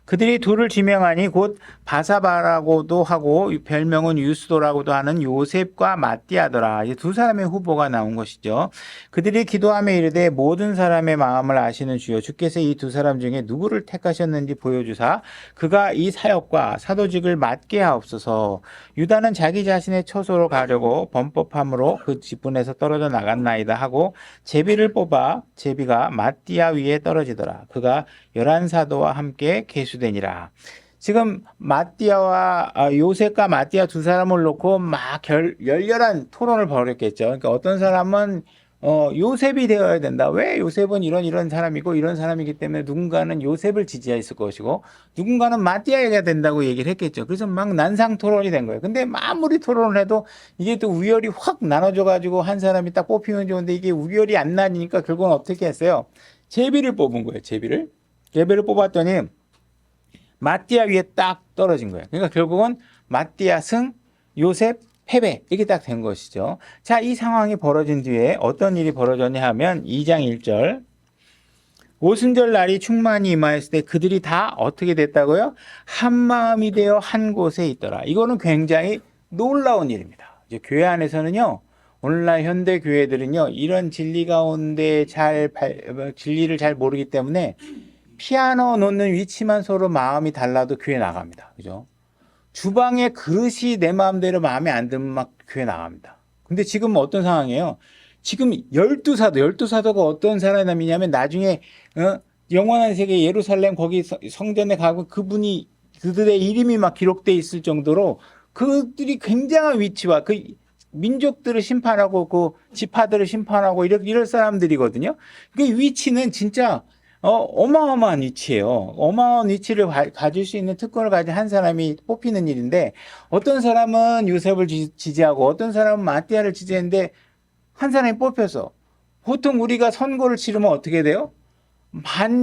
그들이 둘을 지명하니 곧 바사바라고도 하고 별명은 유스도라고도 하는 요셉과 마띠아더라. 이 두 사람의 후보가 나온 것이죠. 그들이 기도하며 이르되 모든 사람의 마음을 아시는 주여, 주께서 이 두 사람 중에 누구를 택하셨는지 보여주사 그가 이 사역과 사도직을 맡게 하옵소서. 유다는 자기 자신의 처소로 가려고 범법함으로 그 직분에서 떨어져 나갔나이다 하고 제비를 뽑아 제비가 마띠아 위에 떨어지더라. 그가 11사도와 함께 계수되니라. 지금 마띠아와 요셉과 마띠아 두 사람을 놓고 막 열렬한 토론을 벌였겠죠. 그러니까 어떤 사람은 요셉이 되어야 된다. 왜? 요셉은 이런 사람이고 이런 사람이기 때문에 누군가는 요셉을 지지했을 것이고 누군가는 마띠아가 된다고 얘기를 했겠죠. 그래서 막 난상 토론이 된 거예요. 근데 아무리 토론을 해도 이게 또 우열이 확 나눠져 가지고 한 사람이 딱 뽑히면 좋은데 이게 우열이 안 나뉘니까 결국은 어떻게 했어요? 제비를 뽑은 거예요. 제비를 뽑았더니 마띠아 위에 딱 떨어진 거예요. 그러니까 결국은 마띠아 승, 요셉 패배 이렇게 딱 된 것이죠. 자, 이 상황이 벌어진 뒤에 어떤 일이 벌어졌냐 하면 2장 1절 오순절 날이 충만히 임하였을 때 그들이 다 어떻게 됐다고요? 한 마음이 되어 한 곳에 있더라. 이거는 굉장히 놀라운 일입니다. 이제 교회 안에서는요, 오늘날 현대 교회들은요, 이런 진리 가운데 진리를 잘 모르기 때문에 피아노 놓는 위치만 서로 마음이 달라도 교회 나갑니다. 그죠? 주방에 그릇이 내 마음대로 마음에 안 들면 막 교회 나갑니다. 근데 지금 어떤 상황이에요? 지금 열두 사도가 어떤 사람이냐면 나중에 영원한 세계 예루살렘 거기 성전에 가고 그들의 이름이 막 기록돼 있을 정도로 그들이 굉장한 위치와 그 민족들을 심판하고 그 지파들을 심판하고 이럴 사람들이거든요. 그 위치는 진짜 어마어마한 위치예요. 어마어마한 위치를 가질 수 있는 특권을 가진 한 사람이 뽑히는 일인데 어떤 사람은 요셉을 지지하고 어떤 사람은 마띠아를 지지했는데 한 사람이 뽑혀서 보통 우리가 선거를 치르면 어떻게 돼요?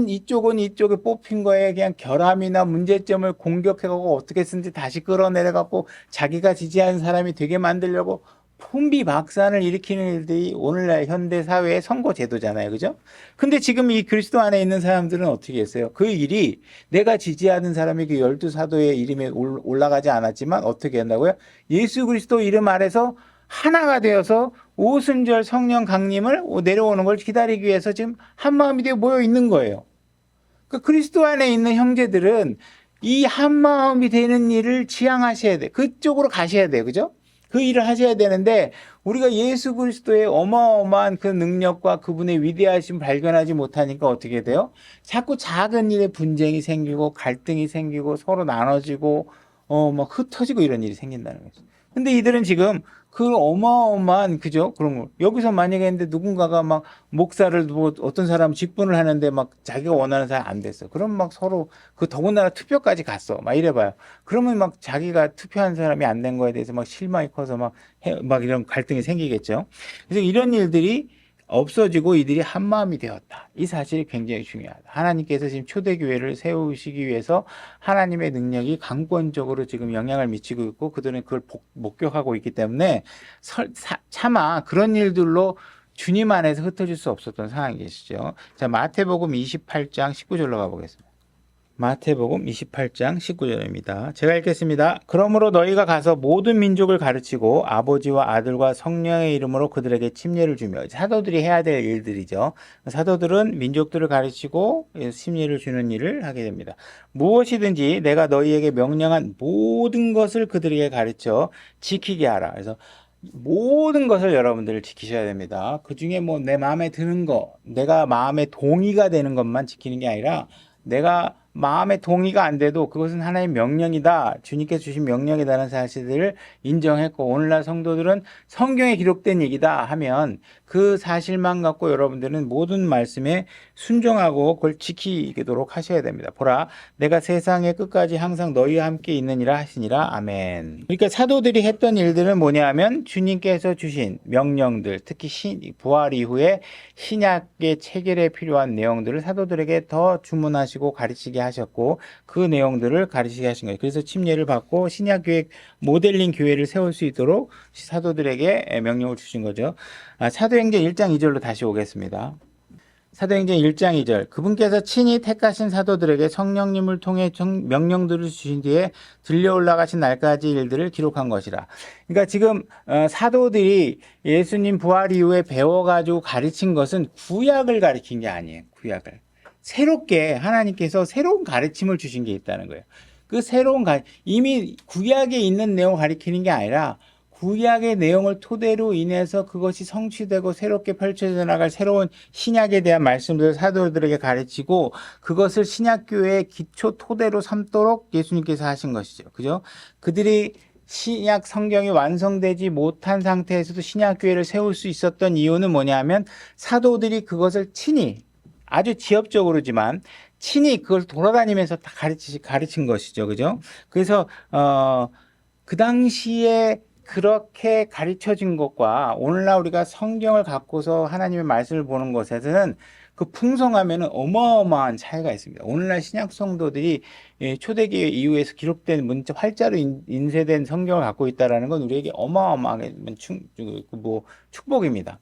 이쪽은 이쪽에 뽑힌 거에 그냥 결함이나 문제점을 공격해가고 어떻게 쓴지 다시 끌어내려갖고 자기가 지지하는 사람이 되게 만들려고 풍비박산을 일으키는 일들이 오늘날 현대 사회의 선거 제도잖아요. 그죠? 근데 지금 이 그리스도 안에 있는 사람들은 어떻게 했어요? 그 일이 내가 지지하는 사람이 그 열두 사도의 이름에 올라가지 않았지만 어떻게 한다고요? 예수 그리스도 이름 아래서 하나가 되어서 오순절 성령 강림을 내려오는 걸 기다리기 위해서 지금 한마음이 되어 모여 있는 거예요. 그 그리스도 안에 있는 형제들은 이 한마음이 되는 일을 지향하셔야 돼. 그쪽으로 가셔야 돼요. 그죠? 그 일을 하셔야 되는데 우리가 예수 그리스도의 어마어마한 그 능력과 그분의 위대하심 발견하지 못하니까 어떻게 돼요? 자꾸 작은 일에 분쟁이 생기고 갈등이 생기고 서로 나눠지고 막 흩어지고 이런 일이 생긴다는 거죠. 근데 이들은 지금 그 어마어마한 그죠? 그런 거 여기서 만약에 했는데 누군가가 막 목사를 뭐 어떤 사람 직분을 하는데 막 자기가 원하는 사람 안 됐어. 그럼 막 서로 그 더군다나 투표까지 갔어. 막 이래봐요. 그러면 막 자기가 투표한 사람이 안 된 거에 대해서 막 실망이 커서 막 이런 갈등이 생기겠죠. 그래서 이런 일들이 없어지고 이들이 한 마음이 되었다. 이 사실이 굉장히 중요하다. 하나님께서 지금 초대교회를 세우시기 위해서 하나님의 능력이 강권적으로 지금 영향을 미치고 있고 그들은 그걸 목격하고 있기 때문에 차마 그런 일들로 주님 안에서 흩어질 수 없었던 상황이 계시죠. 자, 마태복음 28장 19절로 가보겠습니다. 마태복음 28장 19절입니다. 제가 읽겠습니다. 그러므로 너희가 가서 모든 민족을 가르치고 아버지와 아들과 성령의 이름으로 그들에게 침례를 주며 사도들이 해야 될 일들이죠. 사도들은 민족들을 가르치고 침례를 주는 일을 하게 됩니다. 무엇이든지 내가 너희에게 명령한 모든 것을 그들에게 가르쳐 지키게 하라. 그래서 모든 것을 여러분들 지키셔야 됩니다. 그 중에 뭐 내 마음에 드는 거, 내가 마음에 동의가 되는 것만 지키는 게 아니라 내가 마음에 동의가 안 돼도 그것은 하나의 명령이다. 주님께서 주신 명령이라는 사실을 인정했고 오늘날 성도들은 성경에 기록된 얘기다 하면 그 사실만 갖고 여러분들은 모든 말씀에 순종하고 그걸 지키도록 하셔야 됩니다. 보라, 내가 세상의 끝까지 항상 너희와 함께 있느니라 하시니라. 아멘. 그러니까 사도들이 했던 일들은 뭐냐 하면 주님께서 주신 명령들, 특히 부활 이후에 신약의 체결에 필요한 내용들을 사도들에게 더 주문하시고 가르치게 하셨고 그 내용들을 가르치게 하신 거예요. 그래서 침례를 받고 신약교회 모델링 교회를 세울 수 있도록 사도들에게 명령을 주신 거죠. 사도행전 1장 2절로 다시 오겠습니다. 사도행전 1장 2절 그분께서 친히 택하신 사도들에게 성령님을 통해 명령들을 주신 뒤에 들려 올라가신 날까지 일들을 기록한 것이라. 그러니까 지금 사도들이 예수님 부활 이후에 배워가지고 가르친 것은 구약을 가르친 게 아니에요. 구약을. 새롭게 하나님께서 새로운 가르침을 주신 게 있다는 거예요. 그 새로운 이미 구약에 있는 내용을 가르치는 게 아니라 구약의 내용을 토대로 인해서 그것이 성취되고 새롭게 펼쳐져 나갈 새로운 신약에 대한 말씀들을 사도들에게 가르치고 그것을 신약교회의 기초 토대로 삼도록 예수님께서 하신 것이죠. 그죠? 그들이 신약 성경이 완성되지 못한 상태에서도 신약교회를 세울 수 있었던 이유는 뭐냐면 사도들이 그것을 친히 아주 지엽적으로지만 친히 그걸 돌아다니면서 다 가르친 것이죠. 그죠? 그래서 그 당시에 그렇게 가르쳐진 것과 오늘날 우리가 성경을 갖고서 하나님의 말씀을 보는 것에서는 그 풍성함에는 어마어마한 차이가 있습니다. 오늘날 신약 성도들이 초대교회 이후에서 기록된 문자 활자로 인쇄된 성경을 갖고 있다라는 건 우리에게 어마어마하게 축복입니다.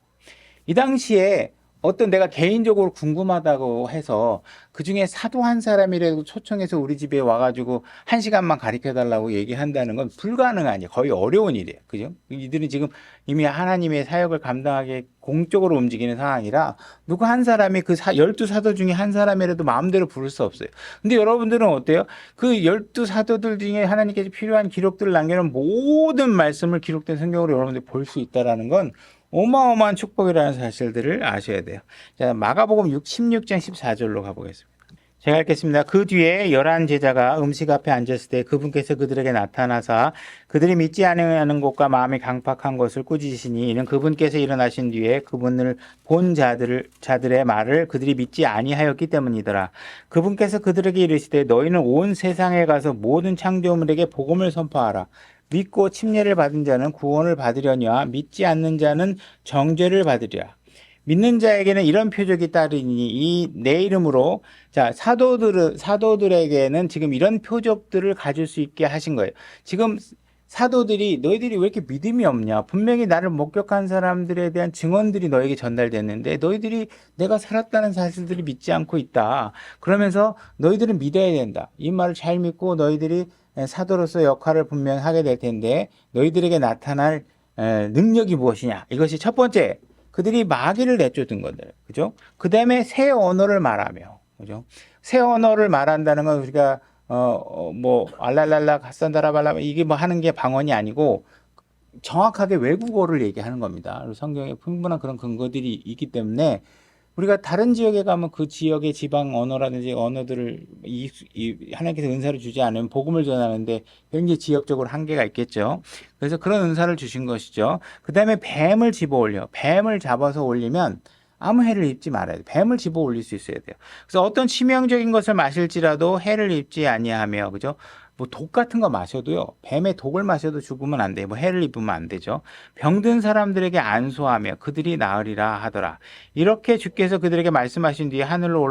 이 당시에 어떤 내가 개인적으로 궁금하다고 해서 그 중에 사도 한 사람이라도 초청해서 우리 집에 와가지고 1시간만 가르쳐 달라고 얘기한다는 건 불가능하니 거의 어려운 일이에요. 그죠? 이들은 지금 이미 하나님의 사역을 감당하기 공적으로 움직이는 상황이라 누구 한 사람이 그 12사도 중에 한 사람이라도 마음대로 부를 수 없어요. 근데 여러분들은 어때요? 그 12사도들 중에 하나님께서 필요한 기록들을 남겨놓은 모든 말씀을 기록된 성경으로 여러분들이 볼 수 있다는 건 어마어마한 축복이라는 사실들을 아셔야 돼요. 자, 마가복음 16장 14절로 가보겠습니다. 제가 읽겠습니다. 그 뒤에 11 제자가 음식 앞에 앉았을 때 그분께서 그들에게 나타나사 그들이 믿지 않는 것과 마음이 강팍한 것을 꾸짖으시니 이는 그분께서 일어나신 뒤에 그분을 본 자들의 말을 그들이 믿지 아니하였기 때문이더라. 그분께서 그들에게 이르시되 너희는 온 세상에 가서 모든 창조물에게 복음을 선포하라. 믿고 침례를 받은 자는 구원을 받으려니와 믿지 않는 자는 정죄를 받으리라. 믿는 자에게는 이런 표적이 따르니 이 내 이름으로 자 사도들에게는 지금 이런 표적들을 가질 수 있게 하신 거예요. 지금 사도들이 너희들이 왜 이렇게 믿음이 없냐? 분명히 나를 목격한 사람들에 대한 증언들이 너에게 전달됐는데 너희들이 내가 살았다는 사실들을 믿지 않고 있다. 그러면서 너희들은 믿어야 된다. 이 말을 잘 믿고 너희들이 사도로서 역할을 분명히 하게 될 텐데 너희들에게 나타날 능력이 무엇이냐? 이것이 첫 번째. 그들이 마귀를 내쫓은 것들. 그죠? 그 다음에 새 언어를 말하며. 그죠? 새 언어를 말한다는 건 우리가 알랄랄라 갓산다라발라 이게 뭐 하는 게 방언이 아니고 정확하게 외국어를 얘기하는 겁니다. 성경에 풍부한 그런 근거들이 있기 때문에 우리가 다른 지역에 가면 그 지역의 지방 언어라든지 언어들을 하나님께서 은사를 주지 않으면 복음을 전하는데 굉장히 지역적으로 한계가 있겠죠. 그래서 그런 은사를 주신 것이죠. 그 다음에 뱀을 집어 올려. 뱀을 잡아서 올리면 아무 해를 입지 말아야 돼요. 뱀을 집어 올릴 수 있어야 돼요. 그래서 어떤 치명적인 것을 마실지라도 해를 입지 아니하며, 그죠? 뭐 독 같은 거 마셔도요. 뱀의 독을 마셔도 죽으면 안 돼요. 뭐 해를 입으면 안 되죠. 병든 사람들에게 안수하며 그들이 나으리라 하더라. 이렇게 주께서 그들에게 말씀하신 뒤에 하늘로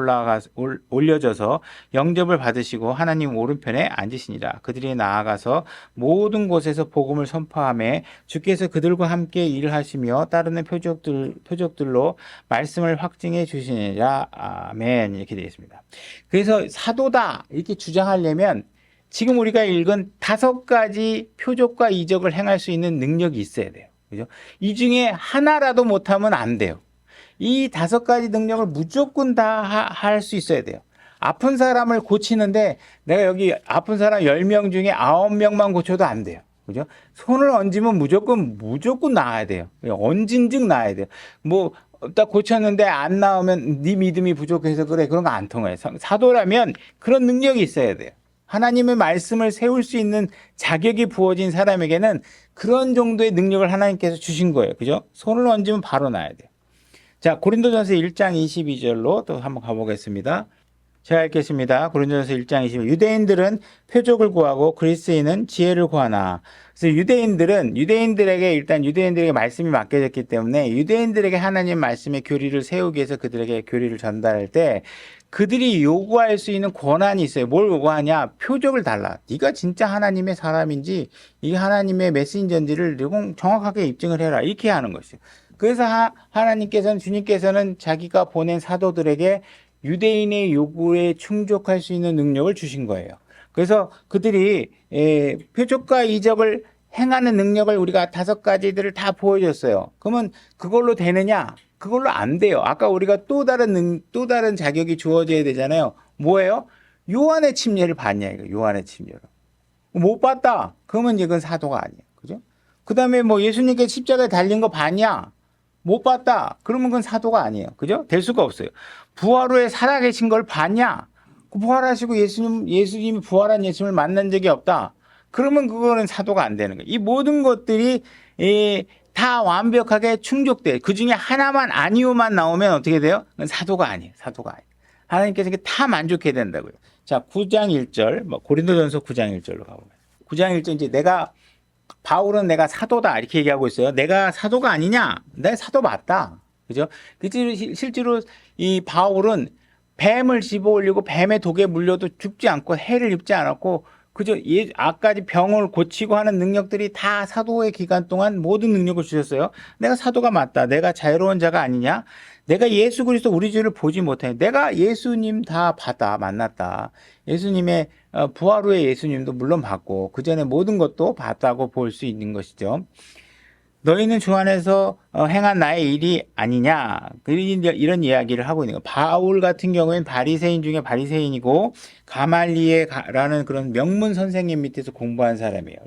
올려져서 영접을 받으시고 하나님 오른편에 앉으시니라. 그들이 나아가서 모든 곳에서 복음을 선포하며 주께서 그들과 함께 일하시며 따르는 표적들로 말씀을 확증해 주시니라. 아멘. 이렇게 되겠습니다. 그래서 사도다 이렇게 주장하려면 지금 우리가 읽은 5가지 표적과 이적을 행할 수 있는 능력이 있어야 돼요. 그죠? 이 중에 하나라도 못하면 안 돼요. 이 5가지 능력을 무조건 다 할 수 있어야 돼요. 아픈 사람을 고치는데 내가 여기 아픈 사람 10명 중에 9명만 고쳐도 안 돼요. 그죠? 손을 얹으면 무조건 나아야 돼요. 얹은 즉 나아야 돼요. 뭐 딱 고쳤는데 안 나오면 네 믿음이 부족해서 그래. 그런 거 안 통해요. 사도라면 그런 능력이 있어야 돼요. 하나님의 말씀을 세울 수 있는 자격이 부어진 사람에게는 그런 정도의 능력을 하나님께서 주신 거예요. 그죠? 손을 얹으면 바로 나야 돼요. 자, 고린도전서 1장 22절로 또 한번 가보겠습니다. 제가 읽겠습니다. 고린도전서 1장 22절. 유대인들은 표적을 구하고 그리스인은 지혜를 구하나. 그래서 유대인들에게 일단 유대인들에게 말씀이 맡겨졌기 때문에 유대인들에게 하나님 말씀의 교리를 세우기 위해서 그들에게 교리를 전달할 때 그들이 요구할 수 있는 권한이 있어요. 뭘 요구하냐? 표적을 달라. 네가 진짜 하나님의 사람인지 이게 하나님의 메신저인지를 정확하게 입증을 해라. 이렇게 하는 것이죠. 그래서 주님께서는 자기가 보낸 사도들에게 유대인의 요구에 충족할 수 있는 능력을 주신 거예요. 그래서 그들이 표적과 이적을 행하는 능력을 우리가 5가지들을 다 보여줬어요. 그러면 그걸로 되느냐? 그걸로 안 돼요. 아까 우리가 또 다른 자격이 주어져야 되잖아요. 뭐예요? 요한의 침례를 봤냐 이거. 요한의 침례를 못 봤다. 그러면 이건 사도가 아니에요. 그죠? 그다음에 뭐 예수님께 십자가에 달린 거 봤냐? 못 봤다. 그러면 그건 사도가 아니에요. 그죠? 될 수가 없어요. 부활 후에 살아계신 걸 봤냐? 부활하시고 예수님이 부활한 예수님을 만난 적이 없다. 그러면 그거는 사도가 안 되는 거예요. 이 모든 것들이 다 완벽하게 충족돼요. 그 중에 하나만 아니오만 나오면 어떻게 돼요? 그건 사도가 아니에요. 사도가 아니에요. 하나님께서 다 만족해야 된다고요. 자, 9장 1절, 고린도전서 9장 1절로 가보겠습니다. 9장 1절 이제 내가 바울은 내가 사도다 이렇게 얘기하고 있어요. 내가 사도가 아니냐? 내가 사도 맞다. 그죠? 실제로 이 바울은 뱀을 집어 올리고 뱀의 독에 물려도 죽지 않고 해를 입지 않았고, 그죠? 아까지 병을 고치고 하는 능력들이 다 사도의 기간 동안 모든 능력을 주셨어요. 내가 사도가 맞다. 내가 자유로운 자가 아니냐? 내가 예수 그리스도 우리 주를 보지 못해. 내가 예수님 다 봤다, 만났다. 예수님의 부활 후에 예수님도 물론 봤고 그 전에 모든 것도 봤다고 볼 수 있는 것이죠. 너희는 주 안에서 행한 나의 일이 아니냐, 이런 이야기를 하고 있는 거예요. 바울 같은 경우에는 바리새인 중에 바리새인이고 가말리에라는 그런 명문 선생님 밑에서 공부한 사람이에요.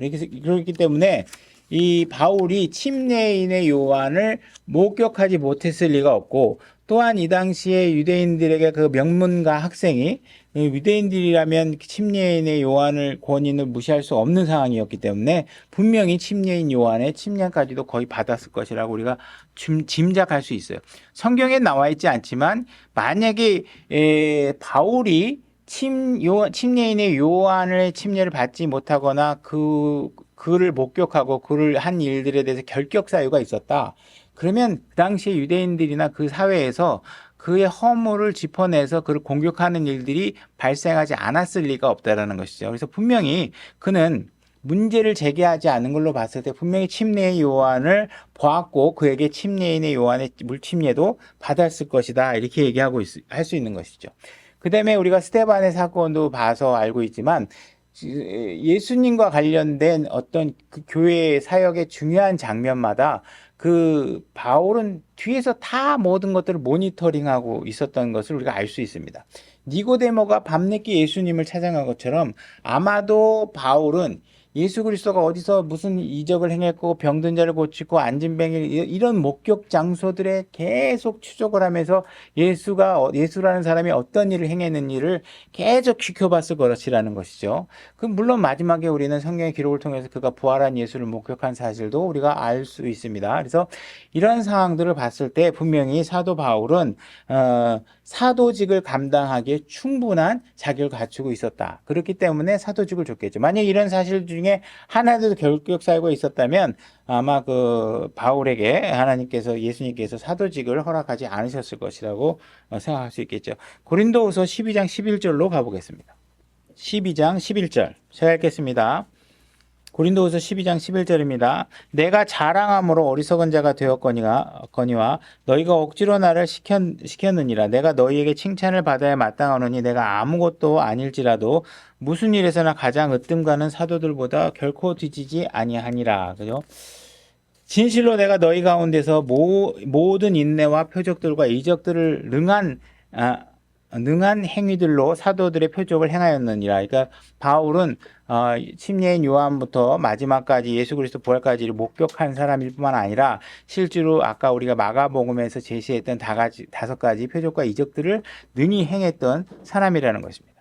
그렇기 때문에 이 바울이 침례인의 요한을 목격하지 못했을 리가 없고, 또한 이 당시에 유대인들에게 그 명문가 학생이 유대인들이라면 침례인의 요한을 권위를 무시할 수 없는 상황이었기 때문에 분명히 침례인 요한의 침례까지도 거의 받았을 것이라고 우리가 짐작할 수 있어요. 성경에 나와 있지 않지만 만약에 바울이 침례인의 요한의 침례를 받지 못하거나 그를 목격하고 그를 한 일들에 대해서 결격 사유가 있었다. 그러면 그 당시에 유대인들이나 그 사회에서 그의 허물을 짚어내서 그를 공격하는 일들이 발생하지 않았을 리가 없다라는 것이죠. 그래서 분명히 그는 문제를 제기하지 않은 걸로 봤을 때 분명히 침례의 요한을 보았고 그에게 침례인의 요한의 물침례도 받았을 것이다. 이렇게 얘기하고 할 수 있는 것이죠. 그 다음에 우리가 스데반의 사건도 봐서 알고 있지만 예수님과 관련된 어떤 그 교회 사역의 중요한 장면마다 그 바울은 뒤에서 다 모든 것들을 모니터링하고 있었던 것을 우리가 알 수 있습니다. 니고데모가 밤늦게 예수님을 찾아간 것처럼 아마도 바울은 예수 그리스도가 어디서 무슨 이적을 행했고 병든 자를 고치고 앉은 뱅이 이런 목격 장소들에 계속 추적을 하면서 예수라는 사람이 어떤 일을 행했는지를 계속 지켜봤을 것이라는 것이죠. 물론 마지막에 우리는 성경의 기록을 통해서 그가 부활한 예수를 목격한 사실도 우리가 알 수 있습니다. 그래서 이런 상황들을 봤을 때 분명히 사도 바울은 사도직을 감당하기에 충분한 자격을 갖추고 있었다. 그렇기 때문에 사도직을 줬겠죠. 만약 이런 사실 중에 하나라도 결격 사유가 있었다면 아마 그 바울에게 예수님께서 사도직을 허락하지 않으셨을 것이라고 생각할 수 있겠죠. 고린도후서 12장 11절로 가보겠습니다. 12장 11절 제가 읽겠습니다. 고린도후서 12장 11절입니다. 내가 자랑함으로 어리석은 자가 되었거니와 너희가 억지로 나를 시켰느니라. 내가 너희에게 칭찬을 받아야 마땅하노니 내가 아무것도 아닐지라도 무슨 일에서나 가장 으뜸가는 사도들보다 결코 뒤지지 아니하니라. 그죠? 진실로 내가 너희 가운데서 모든 인내와 표적들과 이적들을 능한 행위들로 사도들의 표적을 행하였느니라. 그러니까 바울은 침례인 요한부터 마지막까지 예수 그리스도 부활까지를 목격한 사람일 뿐만 아니라 실제로 아까 우리가 마가복음에서 제시했던 5가지 표적과 이적들을 능히 행했던 사람이라는 것입니다.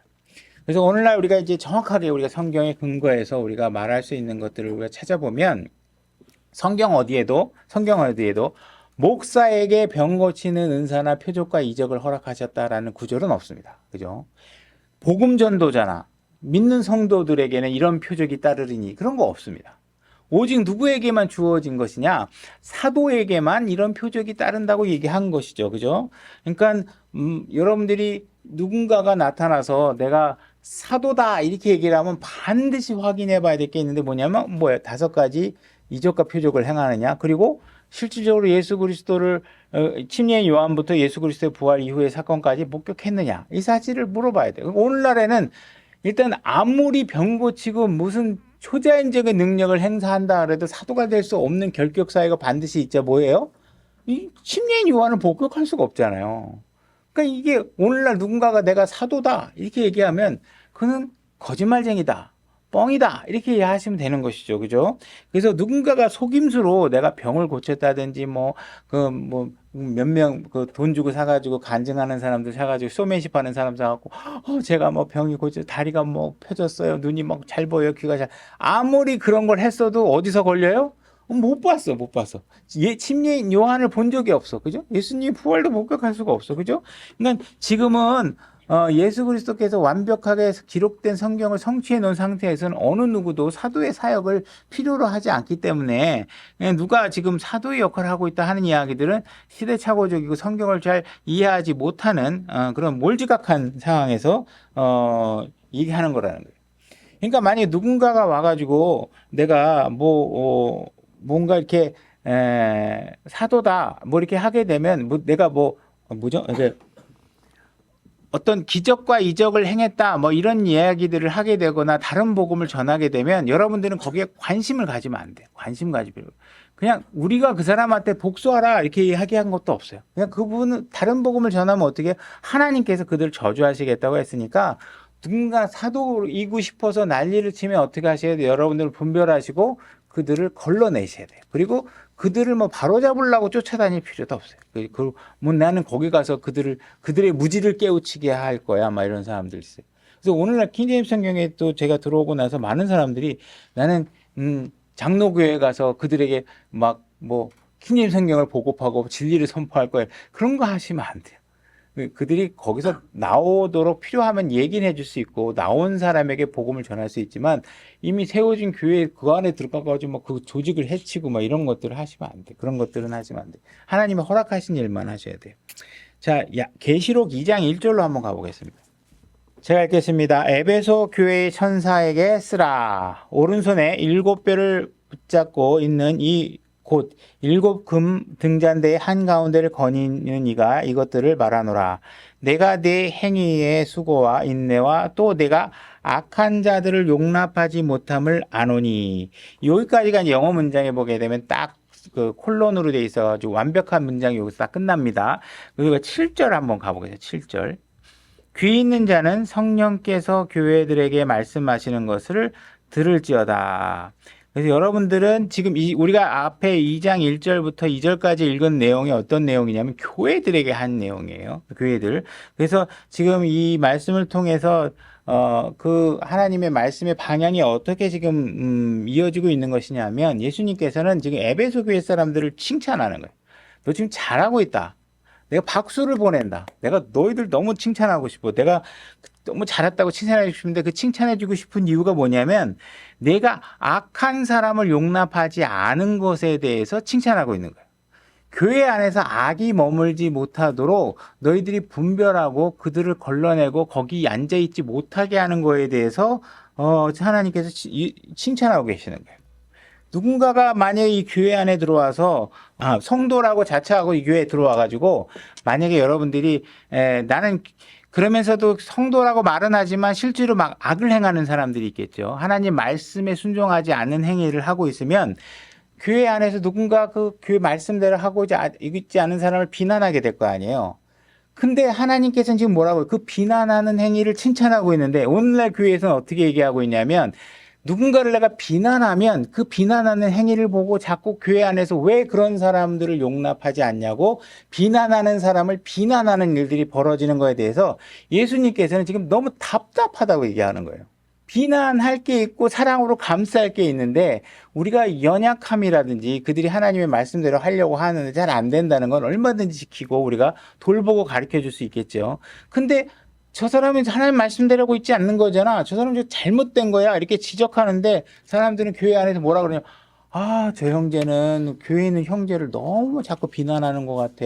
그래서 오늘날 우리가 이제 정확하게 우리가 성경에 근거해서 우리가 말할 수 있는 것들을 우리가 찾아보면 성경 어디에도 목사에게 병 고치는 은사나 표적과 이적을 허락하셨다라는 구절은 없습니다. 그죠? 복음 전도자나 믿는 성도들에게는 이런 표적이 따르리니 그런 거 없습니다. 오직 누구에게만 주어진 것이냐? 사도에게만 이런 표적이 따른다고 얘기한 것이죠. 그죠? 그러니까 여러분들이 누군가가 나타나서 내가 사도다 이렇게 얘기를 하면 반드시 확인해 봐야 될 게 있는데 뭐냐면 5가지 이적과 표적을 행하느냐, 그리고 실질적으로 예수 그리스도를 침례인 요한부터 예수 그리스도의 부활 이후의 사건까지 목격했느냐, 이 사실을 물어봐야 돼요. 오늘날에는 일단 아무리 병 고치고 무슨 초자연적인 능력을 행사한다 그래도 사도가 될 수 없는 결격 사유가 반드시 있자. 뭐예요? 이 침례인 요한을 목격할 수가 없잖아요. 그러니까 이게 오늘날 누군가가 내가 사도다 이렇게 얘기하면 그는 거짓말쟁이다, 뻥이다 이렇게 하시면 되는 것이죠. 그죠? 그래서 누군가가 속임수로 내가 병을 고쳤다든지 몇 명 돈 주고 사가지고 간증하는 사람들 사가지고 소맨십 하는 사람 사갖고 제가 병이 고쳐 다리가 펴졌어요, 눈이 잘 보여요, 귀가 잘, 아무리 그런 걸 했어도 어디서 걸려요? 못 봤어. 침례인 요한을 본 적이 없어. 그죠? 예수님 부활도 목격할 수가 없어. 그죠? 그러니까 지금은 예수 그리스도께서 완벽하게 기록된 성경을 성취해 놓은 상태에서는 어느 누구도 사도의 사역을 필요로 하지 않기 때문에 누가 지금 사도의 역할을 하고 있다 하는 이야기들은 시대착오적이고 성경을 잘 이해하지 못하는 그런 몰지각한 상황에서 얘기하는 거라는 거예요. 그러니까 만약에 누군가가 와가지고 내가 뭔가 이렇게 사도다 뭐 이렇게 하게 되면 내가 뭐죠? 이제 어떤 기적과 이적을 행했다 뭐 이런 이야기들을 하게 되거나 다른 복음을 전하게 되면 여러분들은 거기에 관심을 가지면 안 돼요. 관심 가지고 그냥 우리가 그 사람한테 복수하라 이렇게 이야기한 것도 없어요. 그냥 그분은 다른 복음을 전하면 어떻게 하나님께서 그들을 저주하시겠다고 했으니까 누군가 사도이고 싶어서 난리를 치면 어떻게 하셔야 돼요? 여러분들을 분별하시고 그들을 걸러내셔야 돼요. 그리고 그들을 뭐 바로잡으려고 쫓아다닐 필요도 없어요. 나는 거기 가서 그들의 무지를 깨우치게 할 거야. 막 이런 사람들 있어요. 그래서 오늘날 킹제임스 성경에 또 제가 들어오고 나서 많은 사람들이 나는, 장로교회 가서 그들에게 킹제임스 성경을 보급하고 진리를 선포할 거야. 그런 거 하시면 안 돼요. 그들이 거기서 나오도록 필요하면 얘기는 해줄 수 있고 나온 사람에게 복음을 전할 수 있지만 이미 세워진 교회 그 안에 들어가가지고 그 조직을 해치고 이런 것들을 하시면 안 돼. 그런 것들은 하시면 안 돼. 하나님이 허락하신 일만 하셔야 돼요. 자, 계시록 2장 1절로 한번 가보겠습니다. 제가 읽겠습니다. 에베소 교회의 천사에게 쓰라. 오른손에 7뼈를 붙잡고 있는 이 곧 7 금 등잔대의 한가운데를 거니는 이가 이것들을 말하노라. 내가 네 행위의 수고와 인내와 또 내가 악한 자들을 용납하지 못함을 아노니. 여기까지가 이제 영어 문장에 보게 되면 딱 그 콜론으로 돼 있어가지고 완벽한 문장이 여기서 딱 끝납니다. 그리고 7절 한번 가보겠습니다. 7절. 귀 있는 자는 성령께서 교회들에게 말씀하시는 것을 들을지어다. 그래서 여러분들은 지금 우리가 앞에 2장 1절부터 2절까지 읽은 내용이 어떤 내용이냐면 교회들에게 한 내용이에요. 교회들. 그래서 지금 이 말씀을 통해서 그 하나님의 말씀의 방향이 어떻게 지금 이어지고 있는 것이냐면 예수님께서는 지금 에베소 교회 사람들을 칭찬하는 거예요. 너 지금 잘하고 있다. 내가 박수를 보낸다. 내가 너희들 너무 칭찬하고 싶어. 내가 너무 잘했다고 칭찬해주고 싶은데 그 칭찬해주고 싶은 이유가 뭐냐면 내가 악한 사람을 용납하지 않은 것에 대해서 칭찬하고 있는 거예요. 교회 안에서 악이 머물지 못하도록 너희들이 분별하고 그들을 걸러내고 거기 앉아있지 못하게 하는 거에 대해서 하나님께서 칭찬하고 계시는 거예요. 누군가가 만약에 이 교회 안에 들어와서 성도라고 자처하고 이 교회에 들어와가지고 만약에 여러분들이 나는 그러면서도 성도라고 말은 하지만 실제로 악을 행하는 사람들이 있겠죠. 하나님 말씀에 순종하지 않는 행위를 하고 있으면 교회 안에서 누군가 그 교회 말씀대로 하고 있지 않은 사람을 비난하게 될 거 아니에요. 근데 하나님께서는 지금 뭐라고 그 비난하는 행위를 칭찬하고 있는데 오늘날 교회에서는 어떻게 얘기하고 있냐면 누군가를 내가 비난하면 그 비난하는 행위를 보고 자꾸 교회 안에서 왜 그런 사람들을 용납하지 않냐고 비난하는 사람을 비난하는 일들이 벌어지는 거에 대해서 예수님께서는 지금 너무 답답하다고 얘기하는 거예요. 비난할 게 있고 사랑으로 감싸할 게 있는데 우리가 연약함이라든지 그들이 하나님의 말씀대로 하려고 하는데 잘 안 된다는 건 얼마든지 지키고 우리가 돌보고 가르쳐 줄 수 있겠죠. 근데 저 사람이 하나님 말씀대로 하고 있지 않는 거잖아. 저 사람이 잘못된 거야. 이렇게 지적하는데 사람들은 교회 안에서 뭐라 그러냐. 저 형제는 교회에 있는 형제를 너무 자꾸 비난하는 것 같아.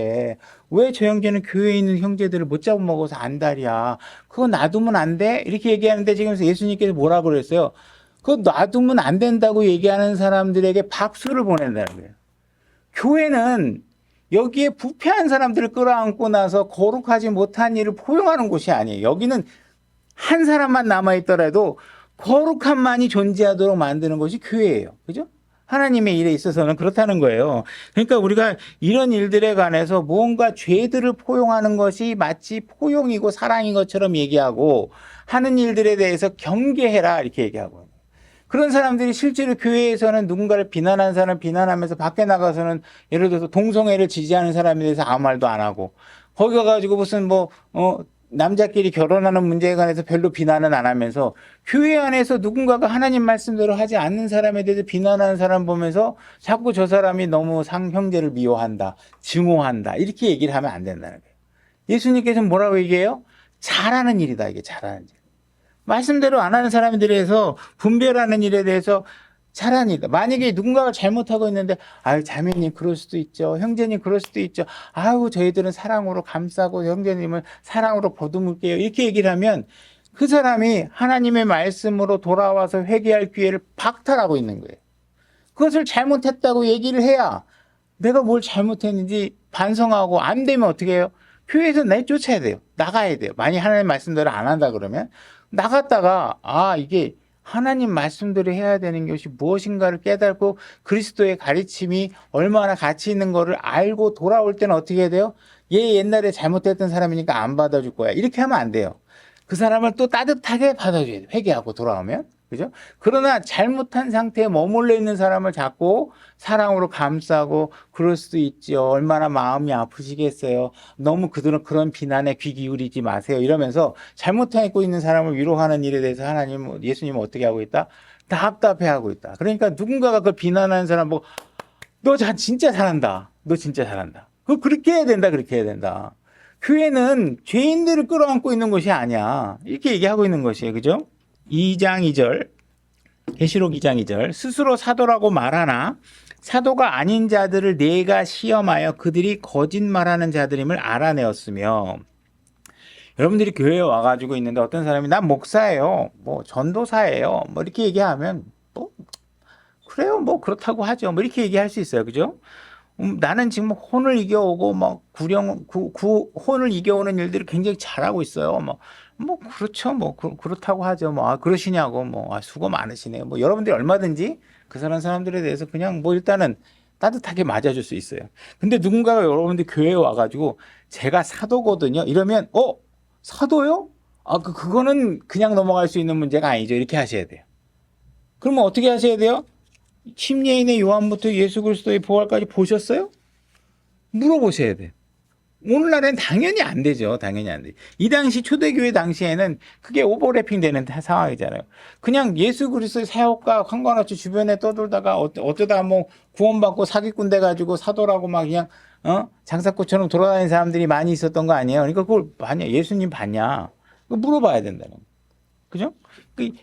왜 저 형제는 교회에 있는 형제들을 못 잡아먹어서 안달이야. 그거 놔두면 안 돼? 이렇게 얘기하는데 지금 예수님께서 뭐라 그랬어요? 그거 놔두면 안 된다고 얘기하는 사람들에게 박수를 보낸다는 거예요. 교회는 여기에 부패한 사람들을 끌어안고 나서 거룩하지 못한 일을 포용하는 곳이 아니에요. 여기는 한 사람만 남아있더라도 거룩함만이 존재하도록 만드는 것이 교회예요. 그죠? 하나님의 일에 있어서는 그렇다는 거예요. 그러니까 우리가 이런 일들에 관해서 무언가 죄들을 포용하는 것이 마치 포용이고 사랑인 것처럼 얘기하고 하는 일들에 대해서 경계해라 이렇게 얘기하고 그런 사람들이 실제로 교회에서는 누군가를 비난하는 사람 비난하면서 밖에 나가서는 예를 들어서 동성애를 지지하는 사람에 대해서 아무 말도 안 하고 거기 가가지고 무슨 남자끼리 결혼하는 문제에 관해서 별로 비난은 안 하면서 교회 안에서 누군가가 하나님 말씀대로 하지 않는 사람에 대해서 비난하는 사람 보면서 자꾸 저 사람이 너무 형제를 미워한다, 증오한다 이렇게 얘기를 하면 안 된다는 거예요. 예수님께서는 뭐라고 얘기해요? 잘하는 일이다. 이게 잘하는 일. 말씀대로 안 하는 사람들에 대해서 분별하는 일에 대해서 잘하는 일이다. 만약에 누군가가 잘못하고 있는데 아유 자매님 그럴 수도 있죠. 형제님 그럴 수도 있죠. 아유 저희들은 사랑으로 감싸고 형제님은 사랑으로 보듬을게요. 이렇게 얘기를 하면 그 사람이 하나님의 말씀으로 돌아와서 회개할 기회를 박탈하고 있는 거예요. 그것을 잘못했다고 얘기를 해야 내가 뭘 잘못했는지 반성하고 안 되면 어떻게 해요? 교회에서 내쫓아야 돼요. 나가야 돼요. 만약 하나님 말씀대로 안 한다 그러면 나갔다가 이게 하나님 말씀대로 해야 되는 것이 무엇인가를 깨닫고 그리스도의 가르침이 얼마나 가치 있는 거를 알고 돌아올 때는 어떻게 해야 돼요? 얘 옛날에 잘못했던 사람이니까 안 받아줄 거야. 이렇게 하면 안 돼요. 그 사람을 또 따뜻하게 받아줘야 돼요. 회개하고 돌아오면. 그죠? 그러나 잘못한 상태에 머물러 있는 사람을 자꾸 사랑으로 감싸고 그럴 수도 있죠. 얼마나 마음이 아프시겠어요. 너무 그들은 그런 비난에 귀 기울이지 마세요. 이러면서 잘못하고 있는 사람을 위로하는 일에 대해서 하나님, 예수님은 어떻게 하고 있다? 답답해하고 있다. 그러니까 누군가가 그걸 비난하는 사람 보고 너 진짜 잘한다. 너 진짜 잘한다. 그렇게 해야 된다. 그렇게 해야 된다. 교회는 죄인들을 끌어안고 있는 것이 아니야. 이렇게 얘기하고 있는 것이에요. 그죠? 2장 2절 계시록 2장 2절 스스로 사도라고 말하나 사도가 아닌 자들을 내가 시험하여 그들이 거짓말하는 자들임을 알아내었으며. 여러분들이 교회에 와가지고 있는데 어떤 사람이 난 목사예요, 뭐 전도사예요, 뭐 이렇게 얘기하면 뭐 그래요, 뭐 그렇다고 하죠, 뭐 이렇게 얘기할 수 있어요. 그죠? 나는 지금 혼을 이겨오고 막 혼을 이겨오는 일들을 굉장히 잘하고 있어요. 뭐 그렇죠. 뭐 그렇다고 하죠. 뭐 그러시냐고 뭐 수고 많으시네요. 뭐 여러분들이 얼마든지 그 사람들에 대해서 그냥 뭐 일단은 따뜻하게 맞아줄 수 있어요. 근데 누군가가 여러분들 교회에 와가지고 제가 사도거든요. 이러면 사도요? 그거는 그냥 넘어갈 수 있는 문제가 아니죠. 이렇게 하셔야 돼요. 그러면 어떻게 하셔야 돼요? 침례인의 요한부터 예수 그리스도의 부활까지 보셨어요? 물어보셔야 돼요. 오늘날엔 당연히 안 되죠. 당연히 안 돼. 이 당시 초대교회 당시에는 그게 오버래핑 되는 상황이잖아요. 그냥 예수 그리스도의 사역과 상관없이 주변에 떠돌다가 어쩌다 뭐 구원받고 사기꾼 돼가지고 사도라고 막 그냥 장사꾼처럼 돌아다니는 사람들이 많이 있었던 거 아니에요. 그러니까 그걸 봤냐? 예수님 봤냐? 그거 물어봐야 된다는 거예요. 그죠?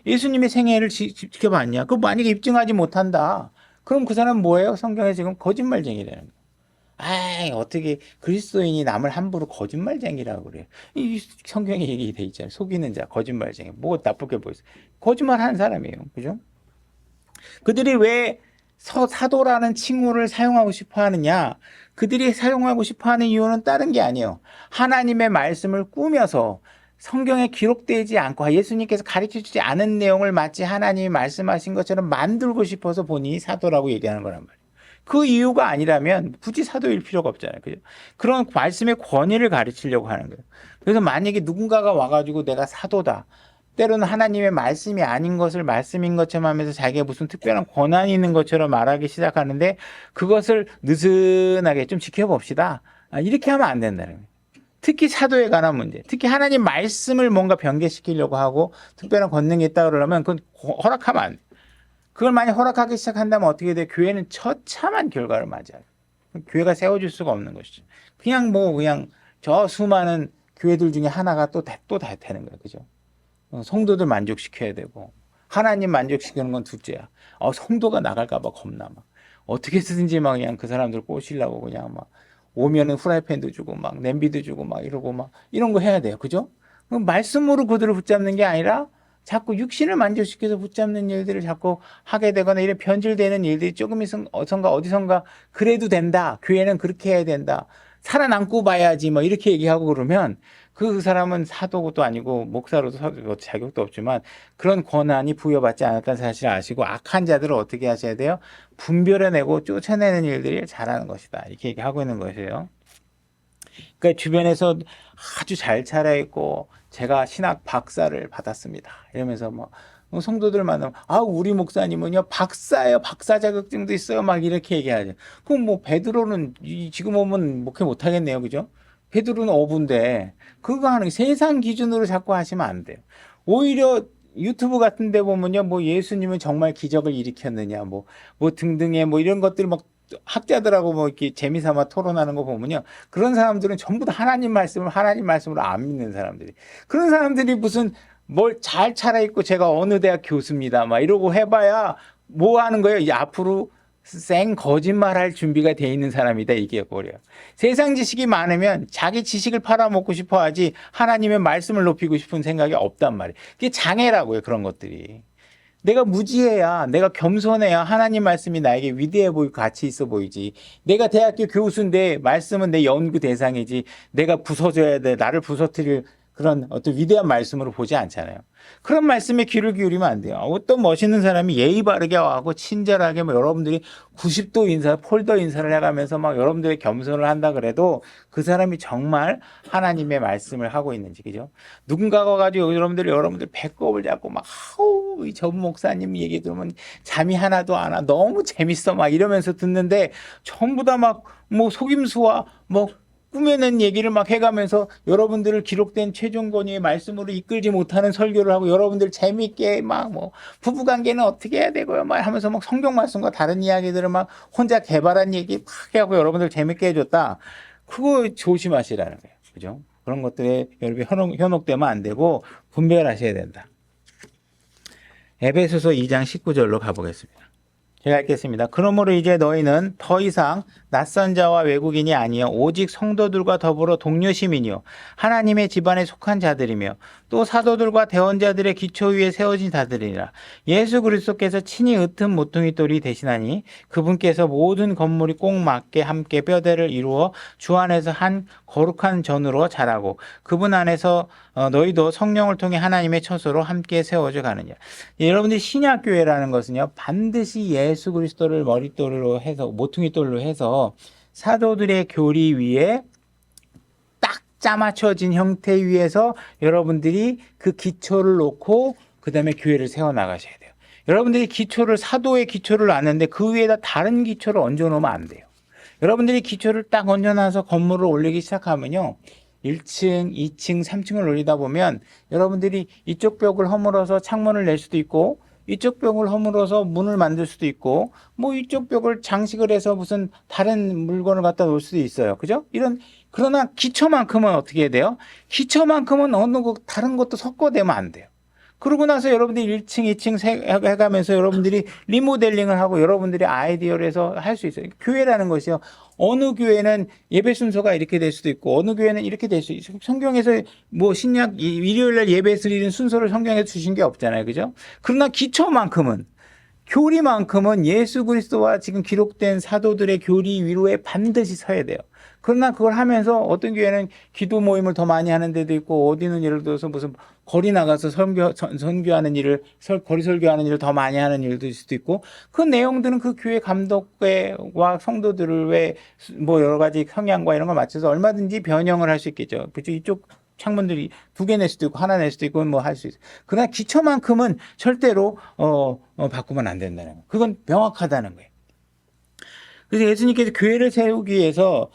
예수님의 생애를 지켜봤냐? 그거 만약에 입증하지 못한다. 그럼 그 사람은 뭐예요? 성경에 지금 거짓말쟁이라는 거예요. 어떻게 그리스도인이 남을 함부로 거짓말쟁이라고 그래요? 이 성경에 얘기돼 있잖아요. 속이는 자, 거짓말쟁이. 뭐 나쁘게 보였어요? 거짓말하는 사람이에요. 그죠? 그들이 왜 사도라는 칭호를 사용하고 싶어 하느냐? 그들이 사용하고 싶어 하는 이유는 다른 게 아니에요. 하나님의 말씀을 꾸며서 성경에 기록되지 않고 예수님께서 가르쳐주지 않은 내용을 마치 하나님이 말씀하신 것처럼 만들고 싶어서 본인이 사도라고 얘기하는 거란 말이에요. 그 이유가 아니라면 굳이 사도일 필요가 없잖아요. 그죠? 그런 말씀의 권위를 가르치려고 하는 거예요. 그래서 만약에 누군가가 와가지고 내가 사도다, 때로는 하나님의 말씀이 아닌 것을 말씀인 것처럼 하면서 자기가 무슨 특별한 권한이 있는 것처럼 말하기 시작하는데 그것을 느슨하게 좀 지켜봅시다. 이렇게 하면 안 된다는 거예요. 특히 사도에 관한 문제, 특히 하나님 말씀을 뭔가 변개시키려고 하고 특별한 권능이 있다 그러면 그건 허락하면 안 돼. 그걸 만약 허락하기 시작한다면 어떻게 돼? 교회는 처참한 결과를 맞이해요. 교회가 세워질 수가 없는 것이죠. 그냥 저 수많은 교회들 중에 하나가 또 다 되는 거예요. 그죠? 성도들 만족시켜야 되고 하나님 만족시키는 건 둘째야. 성도가 나갈까봐 겁나 막 어떻게 쓰든지 막 그냥 그 사람들 꼬시려고 그냥 막 오면은 후라이팬도 주고 막 냄비도 주고 막 이러고 막 이런 거 해야 돼요. 그죠? 말씀으로 그들을 붙잡는 게 아니라 자꾸 육신을 만족시켜서 붙잡는 일들을 자꾸 하게 되거나 이런 변질되는 일들이 조금 어디선가 그래도 된다. 교회는 그렇게 해야 된다. 살아남고 봐야지 뭐 이렇게 얘기하고 그러면 그 사람은 사도도 아니고 목사로도 자격도 없지만 그런 권한이 부여받지 않았다는 사실을 아시고 악한 자들을 어떻게 하셔야 돼요? 분별해내고 쫓아내는 일들이 잘하는 것이다. 이렇게 얘기하고 있는 것이에요. 그러니까 주변에서 아주 잘 차려있고 제가 신학 박사를 받았습니다. 이러면서 뭐 성도들 만나면 우리 목사님은요 박사예요. 박사 자격증도 있어요. 막 이렇게 얘기하죠. 그럼 뭐 베드로는 지금 오면 목회 못하겠네요. 그죠? 베드로는 어부인데 그거 하는 세상 기준으로 자꾸 하시면 안 돼요. 오히려 유튜브 같은 데 보면요 뭐 예수님은 정말 기적을 일으켰느냐 뭐 등등의 뭐 이런 것들 막 학자들하고 뭐 이렇게 재미삼아 토론하는 거 보면요. 그런 사람들은 전부 다 하나님 말씀으로 안 믿는 사람들이. 그런 사람들이 무슨 뭘 잘 차려입고 제가 어느 대학 교수입니다. 막 이러고 해봐야 뭐 하는 거예요? 이제 앞으로 생 거짓말할 준비가 돼 있는 사람이다 이게 버려요. 세상 지식이 많으면 자기 지식을 팔아먹고 싶어 하지 하나님의 말씀을 높이고 싶은 생각이 없단 말이에요. 그게 장애라고요. 그런 것들이. 내가 무지해야, 내가 겸손해야 하나님 말씀이 나에게 위대해 보이고 가치 있어 보이지. 내가 대학교 교수인데 말씀은 내 연구 대상이지. 내가 부서져야 돼. 나를 부서뜨릴 그런 어떤 위대한 말씀으로 보지 않잖아요. 그런 말씀에 귀를 기울이면 안 돼요. 어떤 멋있는 사람이 예의 바르게 하고 친절하게 뭐 여러분들이 90도 인사, 폴더 인사를 해가면서 막 여러분들의 겸손을 한다 그래도 그 사람이 정말 하나님의 말씀을 하고 있는지, 그죠? 누군가가 가지고 여러분들 배꼽을 잡고 막, 아우, 이 전 목사님 얘기 들으면 잠이 하나도 안 와. 너무 재밌어. 막 이러면서 듣는데 전부 다 막 뭐 속임수와 뭐 꾸며낸 얘기를 막 해가면서 여러분들을 기록된 최종 권위의 말씀으로 이끌지 못하는 설교를 하고 여러분들 재미있게 막 뭐 부부관계는 어떻게 해야 되고요 막 하면서 막 성경 말씀과 다른 이야기들을 막 혼자 개발한 얘기 막 하고 여러분들 재밌게 해줬다. 그거 조심하시라는 거예요. 그죠? 그런 것들에 여러분이 현혹되면 안 되고 분별하셔야 된다. 에베소서 2장 19절로 가보겠습니다. 제가 읽겠습니다. 그러므로 이제 너희는 더 이상 낯선 자와 외국인이 아니요 오직 성도들과 더불어 동료 시민이요 하나님의 집안에 속한 자들이며 또 사도들과 대언자들의 기초 위에 세워진 자들이라. 예수 그리스도께서 친히 으뜸 모퉁이 돌이 되시나니 그분께서 모든 건물이 꼭 맞게 함께 뼈대를 이루어 주 안에서 한 거룩한 전으로 자라고 그분 안에서 너희도 성령을 통해 하나님의 처소로 함께 세워져 가느냐. 여러분들 신약교회라는 것은요 반드시 예수 그리스도를 머릿돌로 해서 모퉁이돌로 해서 사도들의 교리 위에 딱 짜맞춰진 형태 위에서 여러분들이 그 기초를 놓고 그 다음에 교회를 세워나가셔야 돼요. 여러분들이 사도의 기초를 놨는데 그 위에다 다른 기초를 얹어놓으면 안 돼요. 여러분들이 기초를 딱 얹어놔서 건물을 올리기 시작하면요. 1층, 2층, 3층을 올리다 보면 여러분들이 이쪽 벽을 허물어서 창문을 낼 수도 있고 이쪽 벽을 허물어서 문을 만들 수도 있고 뭐 이쪽 벽을 장식을 해서 무슨 다른 물건을 갖다 놓을 수도 있어요. 그죠? 그러나 기초만큼은 어떻게 해야 돼요? 기초만큼은 다른 것도 섞어대면 안 돼요. 그러고 나서 여러분들이 1층, 2층 해가면서 여러분들이 리모델링을 하고 여러분들이 아이디어를 해서 할 수 있어요. 교회라는 것이요. 어느 교회는 예배 순서가 이렇게 될 수도 있고 어느 교회는 이렇게 될 수 있어요. 성경에서 뭐 신약 일요일날 예배 드리는 순서를 성경에 주신 게 없잖아요. 그죠? 그러나 기초만큼은 교리만큼은 예수 그리스도와 지금 기록된 사도들의 교리 위로에 반드시 서야 돼요. 그러나 그걸 하면서 어떤 교회는 기도 모임을 더 많이 하는 데도 있고 어디는 예를 들어서 무슨 거리 나가서 선교하는 일을 거리 설교하는 일을 더 많이 하는 일도 있을 수도 있고 그 내용들은 그 교회 감독과 성도들을 왜 뭐 여러 가지 성향과 이런 걸 맞춰서 얼마든지 변형을 할 수 있겠죠. 그렇죠? 이쪽 창문들이 2개 낼 수도 있고 하나 낼 수도 있고 뭐 할 수 있어요. 그러나 기초만큼은 절대로 바꾸면 안 된다는 거예요. 그건 명확하다는 거예요. 그래서 예수님께서 교회를 세우기 위해서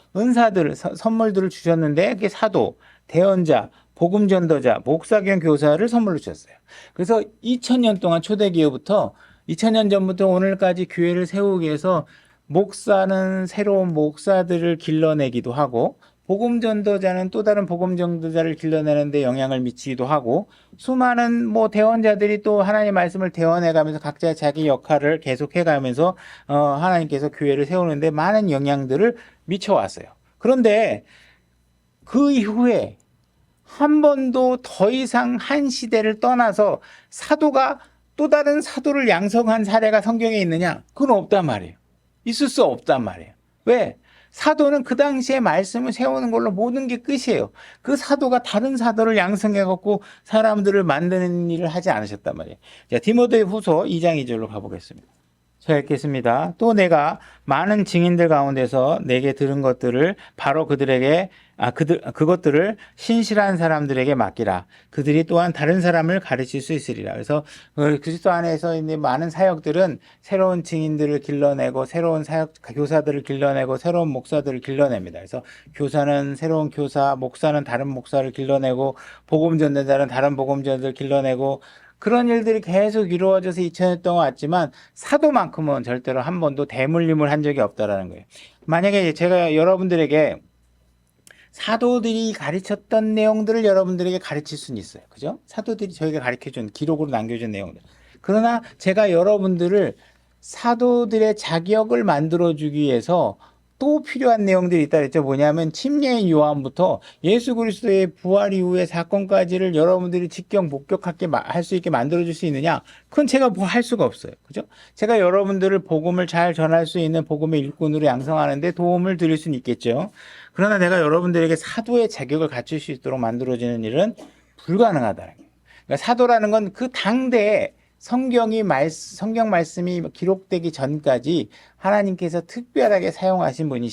선물들을 주셨는데 그게 사도, 대언자, 복음 전도자, 목사 겸 교사를 선물로 주셨어요. 그래서 2000년 동안 초대기후부터 2000년 전부터 오늘까지 교회를 세우기 위해서 목사는 새로운 목사들을 길러내기도 하고 복음 전도자는 또 다른 복음 전도자를 길러내는 데 영향을 미치기도 하고 수많은 뭐 대언자들이 또 하나님의 말씀을 대언해 가면서 각자 자기 역할을 계속해 가면서 하나님께서 교회를 세우는데 많은 영향들을 미쳐 왔어요. 그런데 그 이후에 한 번도 더 이상 한 시대를 떠나서 사도가 또 다른 사도를 양성한 사례가 성경에 있느냐? 그건 없단 말이에요. 있을 수 없단 말이에요. 왜? 사도는 그 당시에 말씀을 세우는 걸로 모든 게 끝이에요. 그 사도가 다른 사도를 양성해갖고 사람들을 만드는 일을 하지 않으셨단 말이에요. 자, 디모데 후서 2장 2절로 가보겠습니다. 제가 읽겠습니다. 또 내가 많은 증인들 가운데서 내게 들은 것들을 바로 그것들을 신실한 사람들에게 맡기라. 그들이 또한 다른 사람을 가르칠 수 있으리라. 그래서 그리스도 안에서 있는 많은 사역들은 새로운 증인들을 길러내고 새로운 교사들을 길러내고 새로운 목사들을 길러냅니다. 그래서 교사는 새로운 교사, 목사는 다른 목사를 길러내고 복음 전도자는 다른 복음 전도자를 길러내고 그런 일들이 계속 이루어져서 2000년 동안 왔지만 사도만큼은 절대로 한 번도 대물림을 한 적이 없다라는 거예요. 만약에 제가 여러분들에게 사도들이 가르쳤던 내용들을 여러분들에게 가르칠 수는 있어요. 그죠? 사도들이 저에게 가르쳐준, 기록으로 남겨준 내용들. 그러나 제가 여러분들을 사도들의 자격을 만들어주기 위해서 또 필요한 내용들이 있다 그랬죠. 뭐냐면 침례인 요한부터 예수 그리스도의 부활 이후의 사건까지를 여러분들이 직접 목격하게 할 수 있게 만들어줄 수 있느냐? 그건 제가 뭐 할 수가 없어요. 그죠? 제가 여러분들을 복음을 잘 전할 수 있는 복음의 일꾼으로 양성하는데 도움을 드릴 수는 있겠죠. 그러나 내가 여러분들에게 사도의 자격을 갖출 수 있도록 만들어지는 일은 불가능하다는 거예요. 그러니까 사도라는 건 그 당대에 성경 말씀이 기록되기 전까지 하나님께서 특별하게 사용하신 분이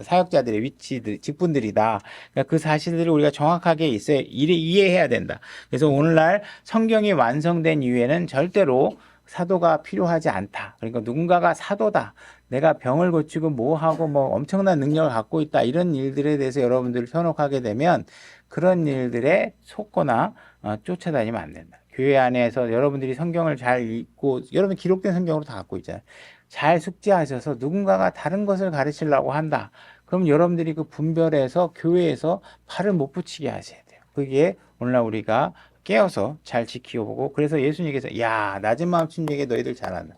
사역자들의 직분들이다. 그러니까 그 사실들을 우리가 정확하게 이해해야 된다. 그래서 오늘날 성경이 완성된 이후에는 절대로 사도가 필요하지 않다. 그러니까 누군가가 사도다. 내가 병을 고치고 뭐 하고 뭐 엄청난 능력을 갖고 있다. 이런 일들에 대해서 여러분들을 현혹하게 되면 그런 일들에 속거나 쫓아다니면 안 된다. 교회 안에서 여러분들이 성경을 잘 읽고 여러분 기록된 성경으로 다 갖고 있잖아요. 잘 숙지하셔서 누군가가 다른 것을 가르치려고 한다. 그럼 여러분들이 그 분별해서 교회에서 팔을 못 붙이게 하셔야 돼요. 그게 오늘날 우리가 깨어서 잘 지켜보고 그래서 예수님께서 야 낮은 마음 침례에 너희들 잘한다.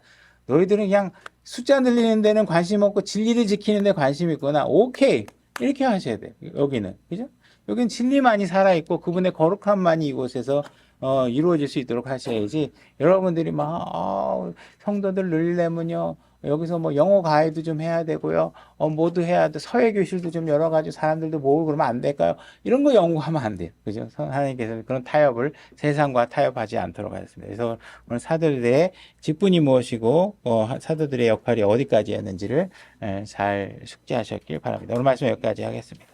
너희들은 그냥 숫자 늘리는 데는 관심 없고 진리를 지키는 데 관심이 있구나. 오케이 이렇게 하셔야 돼요. 여기는 그죠? 여기는 진리만이 살아있고 그분의 거룩함만이 이곳에서 이루어질 수 있도록 하셔야지 여러분들이 막 성도들 늘리려면요 여기서 뭐 영어 가이드 좀 해야 되고요 뭐도 해야 돼 서예 교실도 좀 여러 가지 사람들도 모으고 그러면 안 될까요? 이런 거 연구하면 안 돼요. 그죠? 하나님께서는 그런 타협을 세상과 타협하지 않도록 하셨습니다. 그래서 오늘 사도들의 직분이 무엇이고 사도들의 역할이 어디까지였는지를 잘 숙지하셨길 바랍니다. 오늘 말씀 여기까지 하겠습니다.